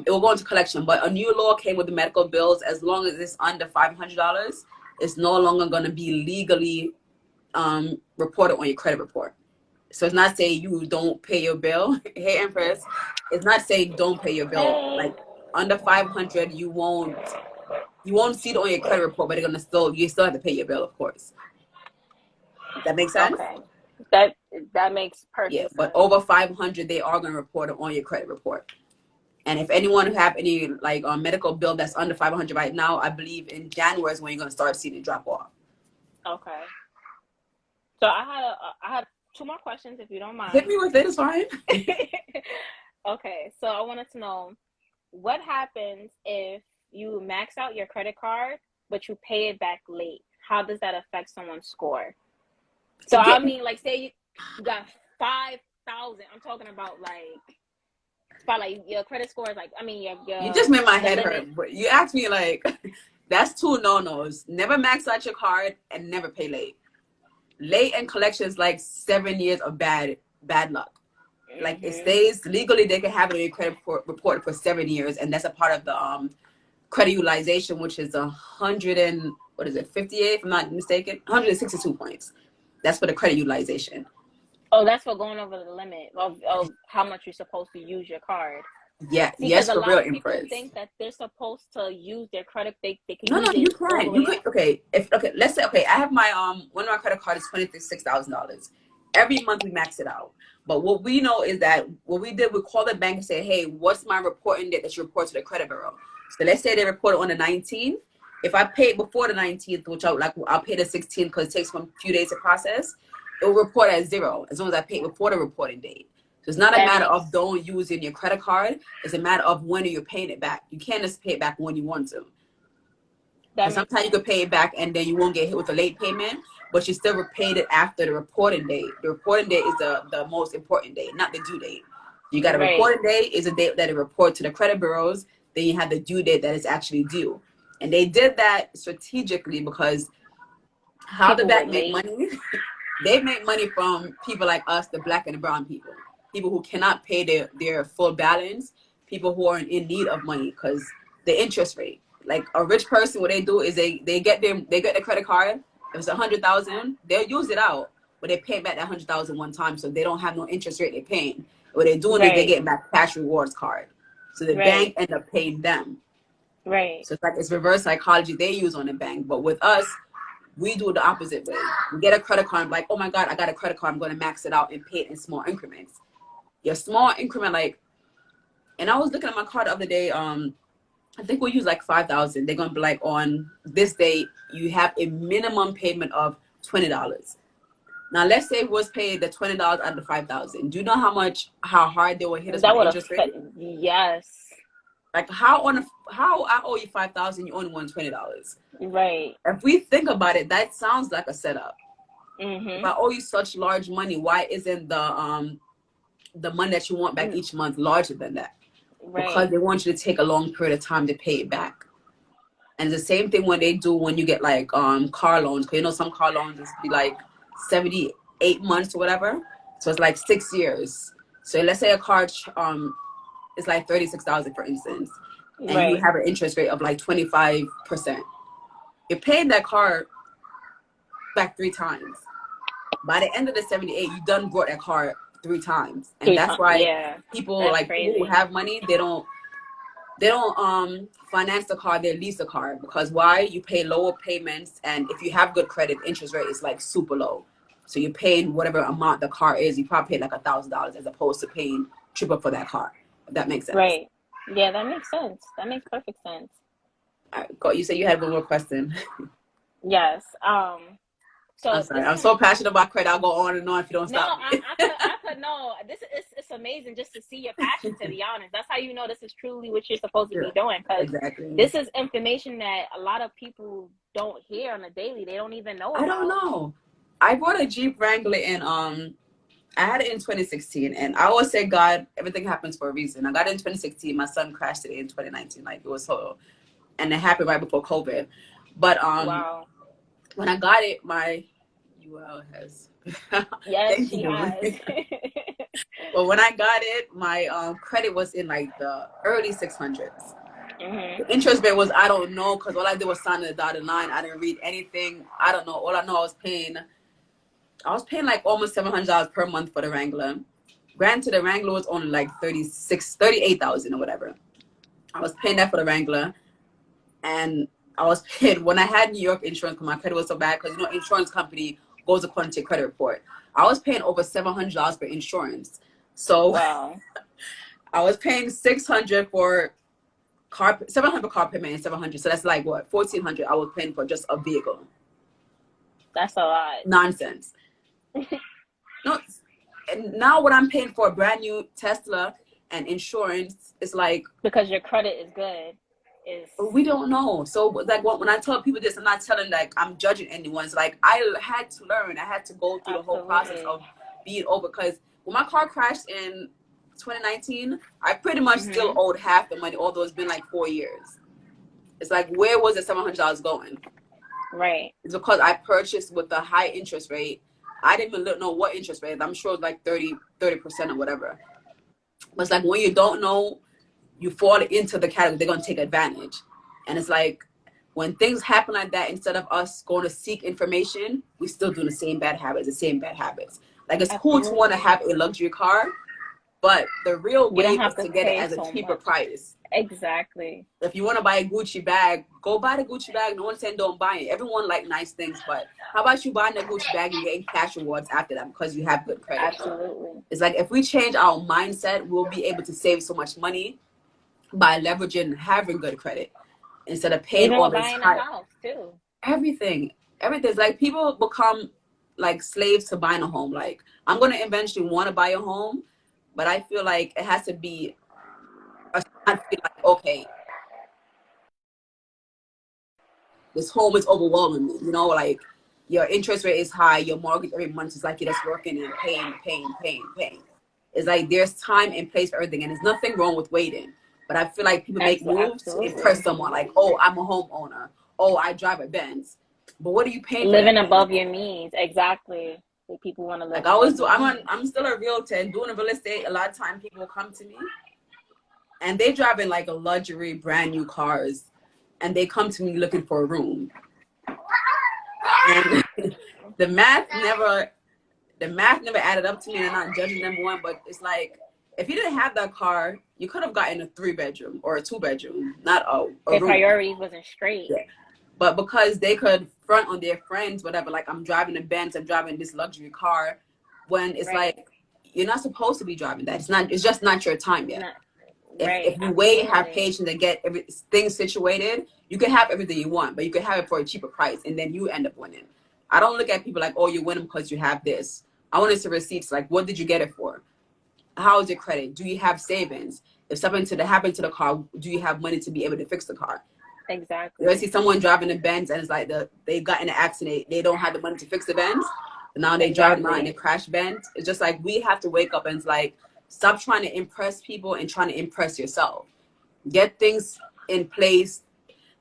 It will go into collection, but a new law came with the medical bills. As long as it's under $500, it's no longer going to be legally reported on your credit report. So it's not saying you don't pay your bill. Hey, Empress, it's not saying don't pay your bill. Hey. Like under 500, you won't see it on your credit report, but you still have to pay your bill, of course. Does that make sense? Okay. That that makes Yeah, perfect but sense. over 500, they are going to report it on your credit report. And if anyone who have any like medical bill that's under 500 right now, I believe in January is when you're going to start seeing it drop off. Okay. So I had two more questions if you don't Hit mind. me with it, it's fine. Okay. So I wanted to know what happens if you max out your credit card but you pay it back late? How does that affect someone's score? So I Get mean, like, say you got 5,000. I'm talking about like your credit score is like, I mean You just made my the head limit. hurt. But you asked me like, that's two no-nos. Never max out your card and never pay late. Late and collections like 7 years of bad luck. Like it Mhm. stays legally, they can have it on your credit report for 7 years, and that's a part of the credit utilization, which is 100 and what is it, 58? If I'm not mistaken, 162 points. That's for the credit utilization. Oh, that's for going over the limit of how much you're supposed to use your card. Yeah, See, because yes, a for lot real, of people Empress. think that they're supposed to use their credit. They can No, no, use you it all the can't. You way could up. okay. If okay, let's say okay, I have my one of my credit cards is $26,000. Every month we max it out. But what we know is that what we did, we called the bank and said, hey, what's my reporting date that you report to the credit bureau? So let's say they report it on the 19th. If I pay it before the 19th, which I'll pay the 16th because it takes a few days to process, it will report as zero as long as I pay it before the reporting date. So it's not a That matter makes of don't using your credit card. It's a matter of when are you paying it back. You can't just pay it back when you want to. that Because makes sometimes you could sense. pay it back and then you won't get hit with a late payment, but you still paid it after the reporting date. The reporting date is the most important date, not the due date. You got a Right. reporting date is a date that it report to the credit bureaus. Then you have the due date that is actually due. And they did that strategically because how the People were bank make late. money, they make money from people like us, the black and the brown people who cannot pay their full balance, people who are in need of money because the interest rate. Like a rich person, what they do is they get their credit card. If it's 100,000, they'll use it out, but they pay back that 100,000 one time, so they don't have no interest rate they're paying. What they're doing is they're Right. getting back cash rewards card, so the bank Right. end up paying them. Right. So it's like it's reverse psychology they use on the bank, but with us, we do it the opposite way. We get a credit card, like, oh my God, I got a credit card. I'm going to max it out and pay it in small increments. Your small increment, like, and I was looking at my card the other day. I think we'll use like 5,000. They're going to be like, on this day, you have a minimum payment of $20. Now, let's say it was paid the $20 out of the 5,000. Do you know how hard they will hit us with That the would interest affect. rate? Yes. Like, how I owe you 5,000, you only want $20. Right. If we think about it, that sounds like a setup. If Mhm. I owe you such large money, why isn't the money that you want back each month larger than that? Because Right. they want you to take a long period of time to pay it back. And the same thing when they do when you get like car loans, because you know some car loans is be like 78 months or whatever. So it's like 6 years. So let's say a car is like 36,000 for instance, and you Right. have an interest rate of like 25%. You're paying that car back 3 times. By the end of the 78, you done brought that car 3 times, and Three that's times. why Yeah. people That's like people who crazy. have money, they don't finance the car, they lease the car. Because why? You pay lower payments, and if you have good credit, interest rate is like super low. So you're paying whatever amount the car is. You probably pay like $1,000 as opposed to paying triple for that car. If that makes sense. Right. Yeah, that makes sense. That makes perfect sense. All right, go. You said you had one more question. Yes. I'm So sorry. this I'm kind of so passionate about credit. I'll go on and on if you don't no, stop me. I could no. This is it's amazing just to see your passion. To be honest, that's how you know this is truly what you're supposed to Yeah, be doing. Because exactly. this is information that a lot of people don't hear on a daily. They don't even know I don't about. know. I bought a Jeep Wrangler in I had it in 2016, and I always say, God, everything happens for a reason. I got it in 2016. My son crashed it in 2019. Like it was so, and it happened right before COVID. But Wow. when I got it, my UL has Yes, thank she you. has. But when I got it, my credit was in like the early 600s. Hmm. The interest rate was I don't know because all I did was sign the dotted line. I didn't read anything. I don't know. All I know I was paying like almost $700 per month for the Wrangler. Granted, the Wrangler was only like 38,000 or whatever. I was paying that for the Wrangler, and I was paid when I had New York insurance because my credit was so bad. Because insurance company goes according to your credit report. I was paying over $700 for insurance, so Wow, I was paying 600 for car, 700 car payment, and 700. So that's like what 1,400 I was paying for just a vehicle. that's a lot. Nonsense. No, and now what I'm paying for a brand new Tesla and insurance is like Because your credit is good. Is we don't know. So like when I tell people this, I'm not telling like I'm judging anyone. It's like I had to learn. I had to go through the whole process absolutely. of being over because when my car crashed in 2019, I pretty much still Hmm. owed half the money, although it's been like 4 years. It's like where was the $700 going? Right. It's because I purchased with a high interest rate. I didn't even know what interest rate. I'm sure it's like 30% or whatever. But it's like when you don't know, you fall into the category. They're gonna take advantage, and it's like when things happen like that, instead of us going to seek information, we still doing the same bad habits, the same bad habits. Like it's cool to want to Absolutely. have a luxury car, but the real You don't way is have to to get it pay as a so cheaper much. price. Exactly. If you want to buy a Gucci bag, go buy the Gucci bag. No one's saying don't buy it. Everyone like nice things, but how about you buying the Gucci bag and getting cash rewards after that because you have good credit? Absolutely. It's like if we change our mindset, we'll be able to save so much money by leveraging having good credit instead of paying Even all with this buying a high house too. everything's like people become like slaves to buying a home. Like I'm gonna eventually want to buy a home, but I feel like it has to be I feel like okay, this home is overwhelming me, like your interest rate is high, your mortgage every month is like you're just working and paying. It's like there's time and place for everything, and there's nothing wrong with waiting. But I feel like people make moves to impress Absolutely. someone, like, oh, I'm a homeowner, oh, I drive a Benz, but what are you paying for that Living Benz? above your means. Exactly. Like people want to Like live I always above do. their means. I'm still a realtor and doing real estate. A lot of time people will come to me and they driving like a luxury brand new cars, and they come to me looking for a room, and the math never added up to me. And I'm not judging them one, but it's like if you didn't have that car, you could have gotten a 3 bedroom or a 2 bedroom, not a Their room. priorities wasn't straight. Yeah. But because they could front on their friends, whatever, like I'm driving a Benz, I'm driving this luxury car, when it's Right. like you're not supposed to be driving that. It's just not your time It's yet. not If right. you wait, have Absolutely. patience, and get everything situated, you can have everything you want, but you can have it for a cheaper price, and then you end up winning. I don't look at people like, oh, you win because you have this. I want to see receipts. Like, what did you get it for? How is your credit? Do you have savings? If something happened to the car, do you have money to be able to fix the car? You ever Exactly. see someone driving a Benz and it's like they got in an accident, they don't have the money to fix the Benz, and now they drive around in a Exactly. crash Benz. It's just like we have to wake up and it's like stop trying to impress people and trying to impress yourself. Get things in place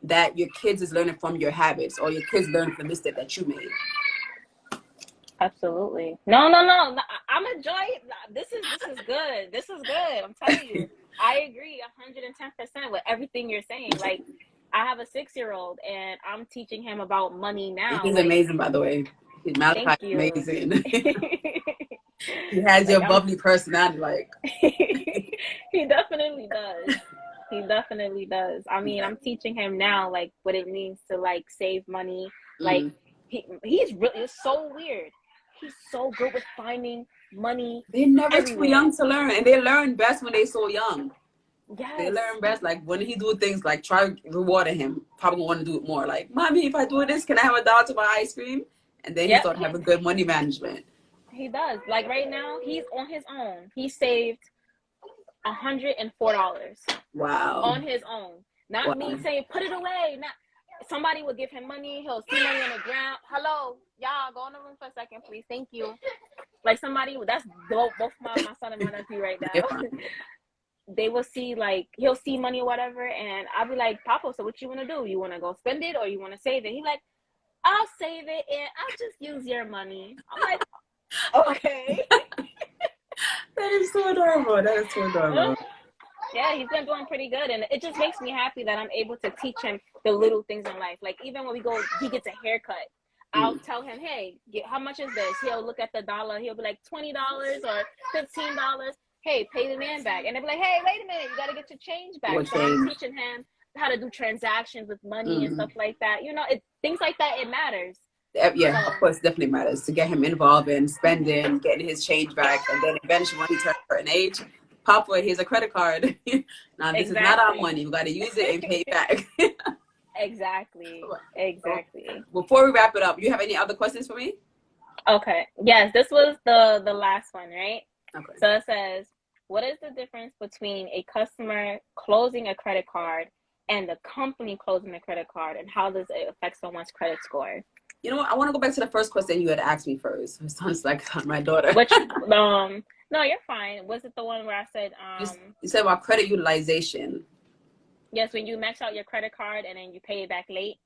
that your kids is learning from your habits or your kids learn from the mistake that you made. Absolutely. No, no, no. I'm enjoying this is good. This is good. I'm telling you. I agree 110% with everything you're saying. Like I have a 6-year-old and I'm teaching him about money And now. he's Like, amazing, by the way. Malachi thank is you. amazing. He has Like your I'm bubbly personality. Like, he definitely does. He definitely does. I mean, I'm teaching him now like what it means to like save money. Like mm. he's really it's so weird. He's so good with finding money They're never too everywhere. young to learn, and they learn best when they're so young. They Yes. learn best. Like when he do things, like try rewarding him. Probably gonna want to do it more. Like, mommy, if I do this, can I have $1 to buy ice cream? and then he Yep, started having good money management. he does. Like right now, he's on his own. He saved $104 Wow. on his own. Not me Wow. saying put it away. Not somebody would give him money. He'll see money on the ground. Hello, y'all, go in the room for a second, please. Thank you. Like somebody, that's both my son and my nephew right now. They will see, like, he'll see money or whatever, and I'll be like, Papa, so what you want to do? You want to go spend it or you want to save it? He's like, I'll save it and I'll just use your money. I'm like, okay. That is so adorable. That is so adorable. Yeah, he's been doing pretty good, and it just makes me happy that I'm able to teach him the little things in life. Like even when we go, he gets a haircut. I'll tell him, hey, how much is this? He'll look at the dollar. He'll be like $20 or $15. Hey, pay the man back. And they'll be like, hey, wait a minute, you got to get your change back. What So I'm change? teaching him how to do transactions with money and stuff like that. You know, things like that, it matters. Yeah, So, of course, definitely matters to get him involved in spending, getting his change back, and then eventually when he turns a certain age, Papa, here's a credit card. Now this is not our money. We got to use it and pay it back. Exactly. Before we wrap it up, you have any other questions for me? Okay. Yes, this was the last one, right? Okay. So it says, what is the difference between a customer closing a credit card and the company closing the credit card, and how does it affect someone's credit score? You know what? I want to go back to the first question you had asked me first. It sounds like my daughter. Which no, you're fine. Was it the one where I said you said about credit utilization? Yes, when you max out your credit card and then you pay it back late.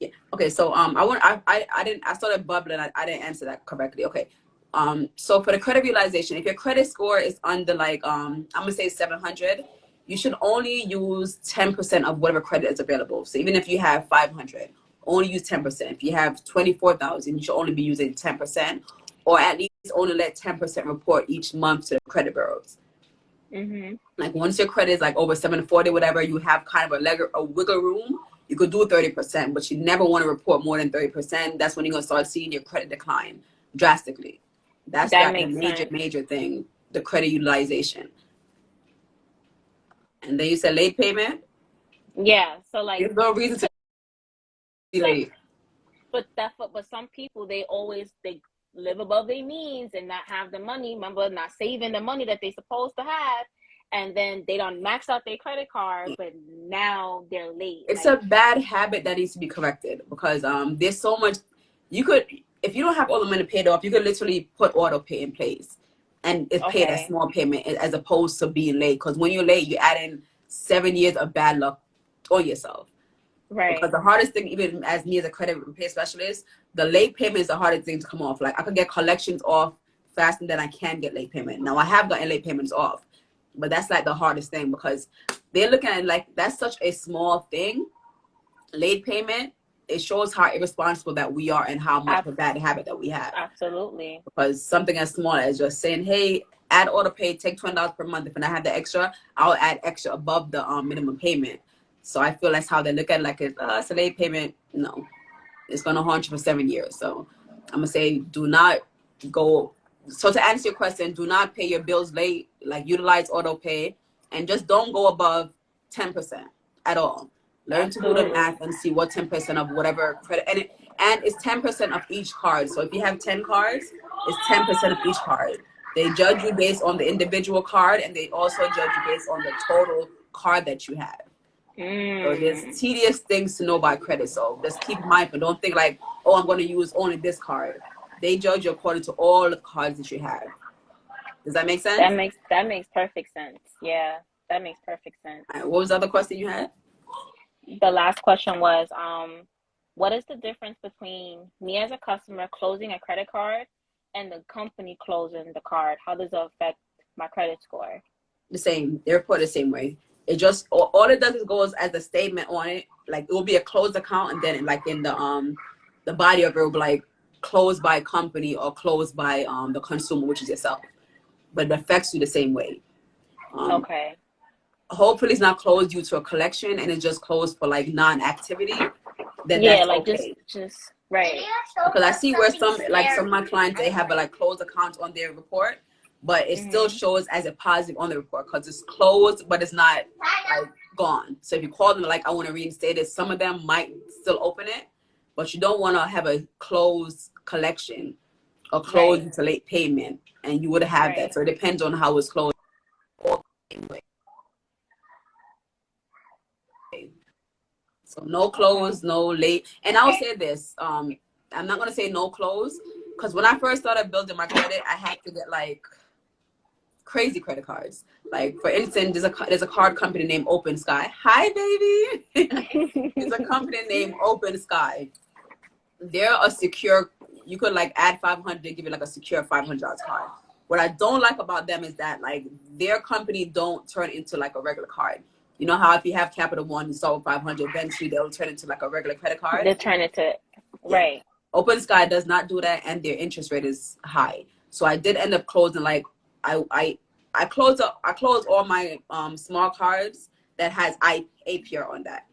Yeah. Okay. So I started bubbling. I didn't answer that correctly. Okay. So for the credit utilization, if your credit score is under like I'm gonna say 700, you should only use 10% of whatever credit is available. So even if you have 500, only use 10%. If you have 24,000, you should only be using 10%, or at least only let 10% report each month to the credit bureaus. Like once your credit is like over 740, whatever, you have kind of a wiggle room. You could do 30%, but you never want to report more than 30%. That's when you're gonna start seeing your credit decline drastically. That's That the makes sense. major thing, the credit utilization. And then you said late payment. Yeah. So like, There's no reason to be late. But some people, they live above their means and not have the money. Remember, not saving the money that they're supposed to have, and then they don't max out their credit card, but now they're late. It's a bad habit that needs to be corrected, because there's so much you could, if you don't have all the money paid off, you could literally put auto pay in place, and it's paid a small payment as opposed to being late. Because when you're late, you add in 7 years of bad luck on yourself. Right. Because the hardest thing, even as me as a credit repair specialist, the late payment is the hardest thing to come off. Like I could get collections off faster than I can get late payment. Now I have gotten late payments off, but that's like the hardest thing, because they're looking at it like that's such a small thing. Late payment, it shows how irresponsible that we are and how much of a bad habit that we have. Absolutely. Because something as small as just saying, hey, add auto pay, take $20 per month. If I have the extra, I'll add extra above the minimum payment. So I feel that's how they look at it, like it's a late payment. No, it's going to haunt you for 7 years. So I'm going to say, do not go. So to answer your question, do not pay your bills late, like utilize auto pay, and just don't go above 10% at all. Learn to do the math and see what 10% of whatever credit, and it's 10% of each card. So if you have 10 cards, it's 10% of each card. They judge you based on the individual card, and they also judge you based on the total card that you have. So there's tedious things to know about credit. So just keep mindful. Don't think like, oh, I'm going to use only this card. They judge you according to all the cards that you have. Does that make sense? That makes perfect sense. Yeah, that makes perfect sense. All right, what was the other question you had? The last question was, what is the difference between me as a customer closing a credit card and the company closing the card? How does it affect my credit score? The same. They report the same way. It just all it does is goes as a statement on it. Like it will be a closed account, and then like in the body of it will be like closed by company or closed by the consumer, which is yourself. But it affects you the same way. Okay. Hopefully it's not closed due to a collection and it's just closed for like non-activity. Then yeah, that's like okay. just right. Because I see where some of my clients, they have a like closed account on their report, but it still shows as a positive on the report because it's closed, but it's not like gone. So if you call them like, I want to reinstate it, some of them might still open it, but you don't want to have a closed collection or closed Right. into late payment, and you would have that. Right. So it depends on how it's closed. So no Okay. close, no late. And I'll say this, I'm not gonna say no close, because when I first started building my credit, I had to get like crazy credit cards. Like for instance, there's a card company named Open Sky. Hi, baby. There's a company named Open Sky. They're a secure. You could like add 500, they give you like a secure $500 card. What I don't like about them is that like their company don't turn into like a regular card. You know how if you have Capital One, you start with 500, eventually they'll turn into like a regular credit card. They're trying to, Yeah. right. Open Sky does not do that, and their interest rate is high. So I did end up closing like I closed all my small cards that has APR on that.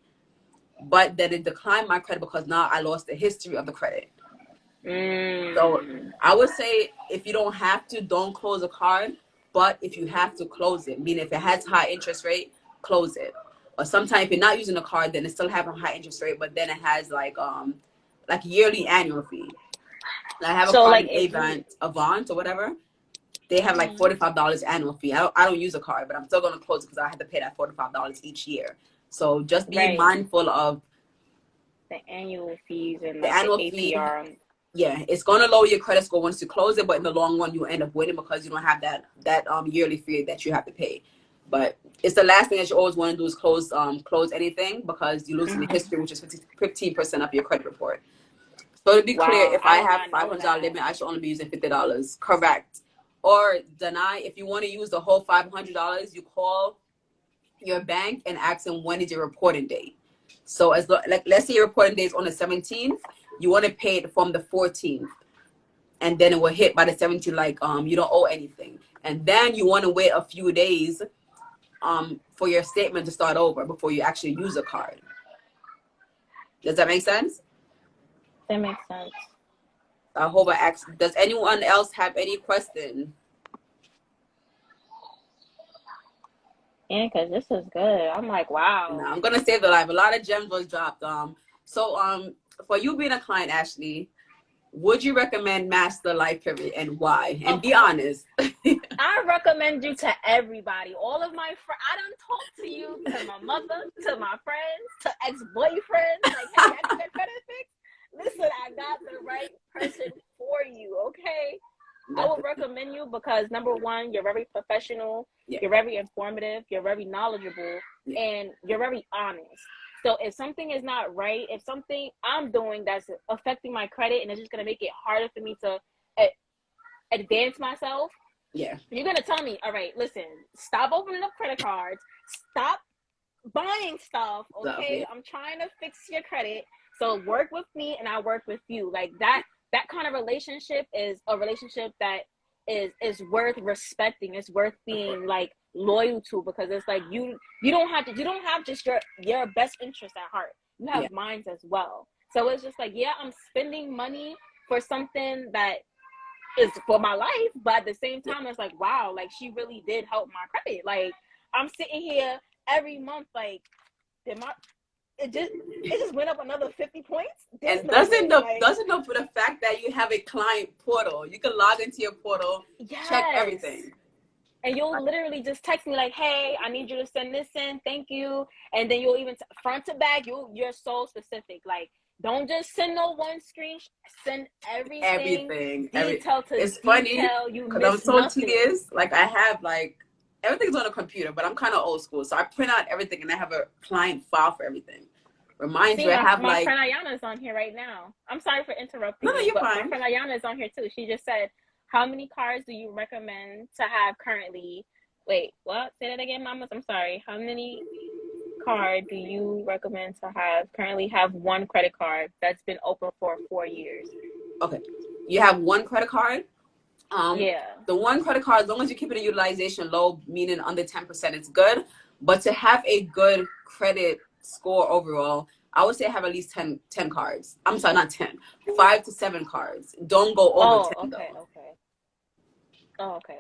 But then it declined my credit because now I lost the history of the credit. So I would say if you don't have to, don't close a card. But if you have to, close it. Meaning if it has high interest rate, close it. Or sometimes if you're not using the card, then it still have a high interest rate, but then it has like yearly annual fee. I have a So card like in Avant or whatever. They have like Mhm. $45 annual fee. I don't use a card, but I'm still gonna close it because I have to pay that $45 each year. So just be Right. mindful of The annual fees and the like the annual fee. APR. Yeah, it's gonna lower your credit score once you close it, but in the long run you end up winning because you don't have that yearly fee that you have to pay. But it's the last thing that you always want to do is close anything because you're losing the history, which is 15% of your credit report. So to be clear, Wow, if I I did have not know $500 that. limit, I should only be using $50. Correct. Or deny, if you want to use the whole $500, you call your bank and ask them when is your reporting date. So like let's say your reporting date is on the 17th, you want to pay it from the 14th, and then it will hit by the 17th. Like you don't owe anything, and then you want to wait a few days for your statement to start over before you actually use a card. Does that make sense? That makes sense. I hope I asked. Does anyone else have any question? Yeah, because this is good. I'm like, No, wow. I'm gonna save the life. A lot of gems was dropped. So for you being a client, Ashley, would you recommend Master Life Period and why? And Of be course, honest. I recommend you to everybody. All of my friends, I done talked to you, to my mother, to my friends, to ex-boyfriends. Like, hey, I need that credit fixed. Listen, I got the right person for you, okay? I would recommend you because number one, you're very professional, Yeah. you're very informative, you're very knowledgeable, and you're very honest. So if something is not right, if something I'm doing that's affecting my credit and it's just gonna make it harder for me to advance myself, Yeah. you're gonna tell me, all right, listen, stop opening up credit cards, stop buying stuff, okay? Yeah. I'm trying to fix your credit. So work with me and I work with you. Like that kind of relationship is a relationship that is worth respecting. It's worth being like loyal to because it's like you don't have just your best interest at heart. You have mine as well. So it's just like, yeah, I'm spending money for something that is for my life, but at the same time it's like, wow, like she really did help my credit. Like I'm sitting here every month like it just went up another 50 points. And doesn't know for the fact that you have a client portal, you can log into your portal, check everything. And you'll literally just text me like, hey, I need you to send this in, thank you. And then you'll even front to back, you're so specific. Like, don't just send no one screenshot, send everything. Detail to it's detail. Funny because I'm so tedious. Like I have like everything's on a computer, but I'm kind of old school, so I print out everything and I have a client file for everything. I have my friend Ayana is on here right now. I'm sorry for interrupting you, but fine. My friend Ayana is on here too. She just said, how many cards do you recommend to have currently? Wait, what? Say that again, mamas. I'm sorry. How many card do you recommend to currently have one credit card that's been open for 4 years? Okay. You have one credit card? Yeah. The one credit card, as long as you keep it in utilization low, meaning under 10%, it's good. But to have a good credit score overall, I would say have at least 10 cards. I'm sorry, not 10. 5 to 7 cards. Don't go over 10 though. Okay.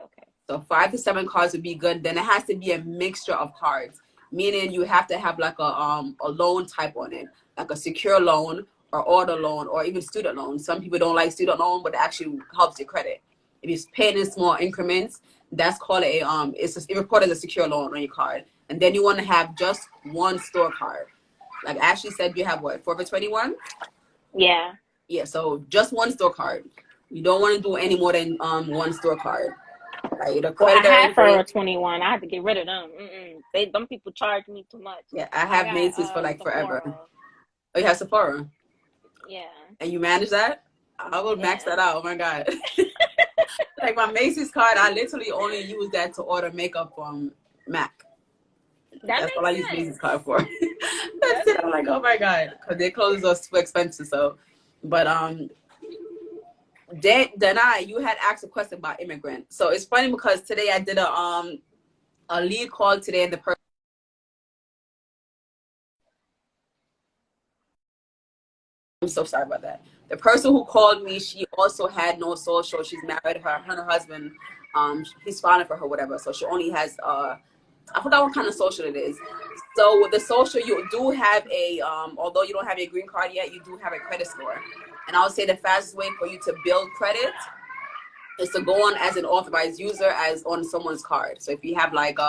So 5 to 7 cards would be good. Then it has to be a mixture of cards, meaning you have to have like a loan type on it, like a secure loan, or auto loan or even student loan. Some people don't like student loan, but it actually helps your credit. If you're paying in small increments, that's called a it's reported as a secure loan on your card. And then you want to have just one store card. Like Ashley said, you have what, Forever 21? Yeah. Yeah, so just one store card. You don't want to do any more than one store card. Like the Well, I credit or had anything. Forever 21. I had to get rid of them. Them people charge me too much. Yeah, I I have Macy's for got like forever. Sephora. Oh, you have Sephora? Yeah. And you manage that? I will max Yeah. that out. Oh my God. Like my Macy's card, I literally only use that to order makeup from MAC. That That's all I makes use sense. Macy's card for. That's it. I'm like, oh my God. Because their clothes are too expensive. So, but Danai, you had asked a question about immigrant. So it's funny because today I did a lead call today, and the person, I'm so sorry about that. The person who called me, she also had no social. She's married. Her husband, he's filing for her, whatever. So she only has I forgot what kind of social it is. So with the social, you do have a although you don't have your green card yet, you do have a credit score. And I would say the fastest way for you to build credit is to go on as an authorized user as on someone's card. So if you have like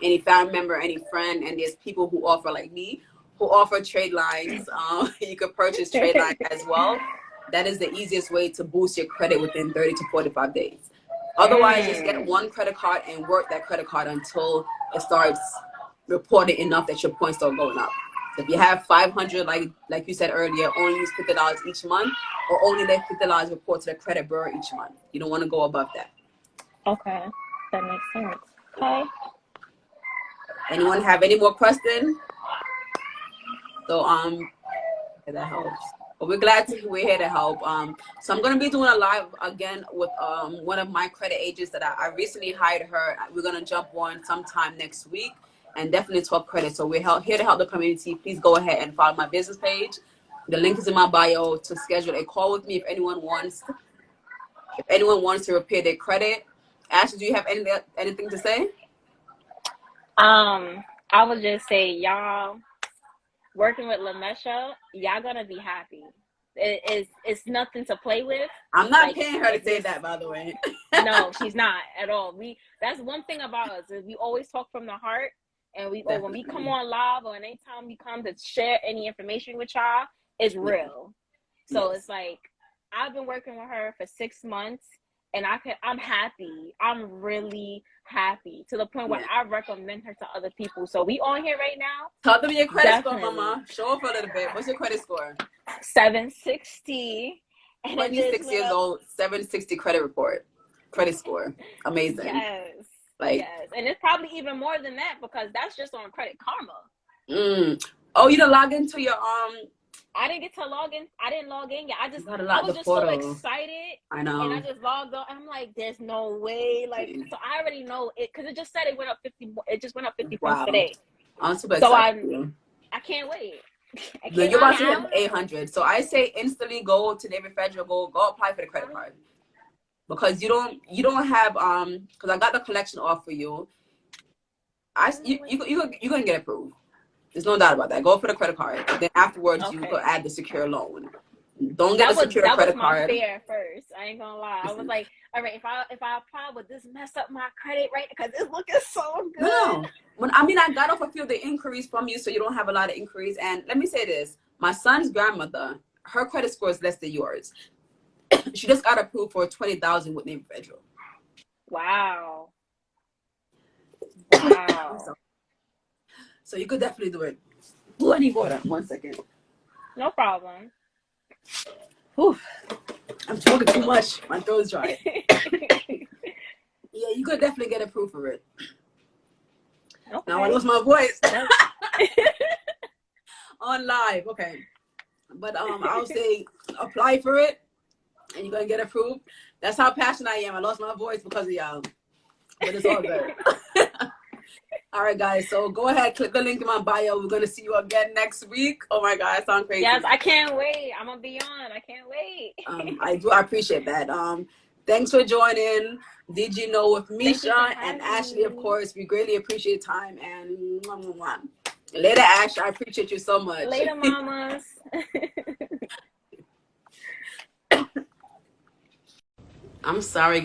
any family member, any friend, and there's people who offer like me, who offer trade lines, you could purchase trade lines as well. That is the easiest way to boost your credit within 30 to 45 days. Otherwise, just get one credit card and work that credit card until it starts reporting enough that your points start going up. So if you have 500, like you said earlier, only use $50 each month, or only let $50 report to the credit bureau each month. You don't want to go above that. Okay, that makes sense. Okay. Anyone have any more questions? So that helps. But we're here to help. So I'm gonna be doing a live again with one of my credit agents that I recently hired her. We're gonna jump on sometime next week and definitely talk credit. So we're here to help the community. Please go ahead and follow my business page. The link is in my bio to schedule a call with me if anyone wants to repair their credit. Ashley, do you have anything to say? I would just say, y'all working with Mesha, y'all gonna be happy. It's nothing to play with. I'm not paying her to say that, by the way. No, she's not at all. That's one thing about us is we always talk from the heart, and when we come on live or anytime we come to share any information with y'all, it's real. So it's like I've been working with her for 6 months, and I'm happy. I'm really happy to the point where I recommend her to other people. So we on here right now. Tell them your credit score, Mama. Show off a little bit. What's your credit score? 760. And 26 years old, 760 credit score. Amazing. Yes. Like, yes. And it's probably even more than that because that's just on Credit Karma. Oh, you didn't log into your I didn't get to log in. I didn't log in yet. I was just so excited. I know. And I just logged on. I'm like, there's no way. Like, so I already know it because it just said it went up 50. It just went up 50 points today. I'm super excited. I can't wait. You're about to hit 800. So I say instantly go to David Federal, go apply for the credit card. Because you don't have because I got the collection off for you. You're gonna get approved. There's no doubt about that. Go for the credit card. Then afterwards you could add the secure loan. Don't get a secure credit card. That was my fear first. I ain't gonna lie. I was like, all right, if I apply, would this mess up my credit, right? Because it's looking so good. No. I got off a few of the inquiries from you, so you don't have a lot of inquiries. And let me say this: my son's grandmother, her credit score is less than yours. She just got approved for 20,000 with Name Federal. Wow. So you could definitely do it. Oh, I need water. 1 second. No problem. Whew. I'm talking too much. My throat's dry. Yeah, you could definitely get approved for it. Okay. Now I lost my voice. On live, okay. But I'll say apply for it, and you're gonna get approved. That's how passionate I am. I lost my voice because of y'all, but it's all good. All right, guys. So go ahead, click the link in my bio. We're gonna see you again next week. Oh my God, it sounds crazy. Yes, I can't wait. I'm gonna be on. I can't wait. I appreciate that. Thanks for joining. Did you know with Mesha and Ashley, of course. We greatly appreciate time and Later, Ash. I appreciate you so much. Later, mamas. I'm sorry,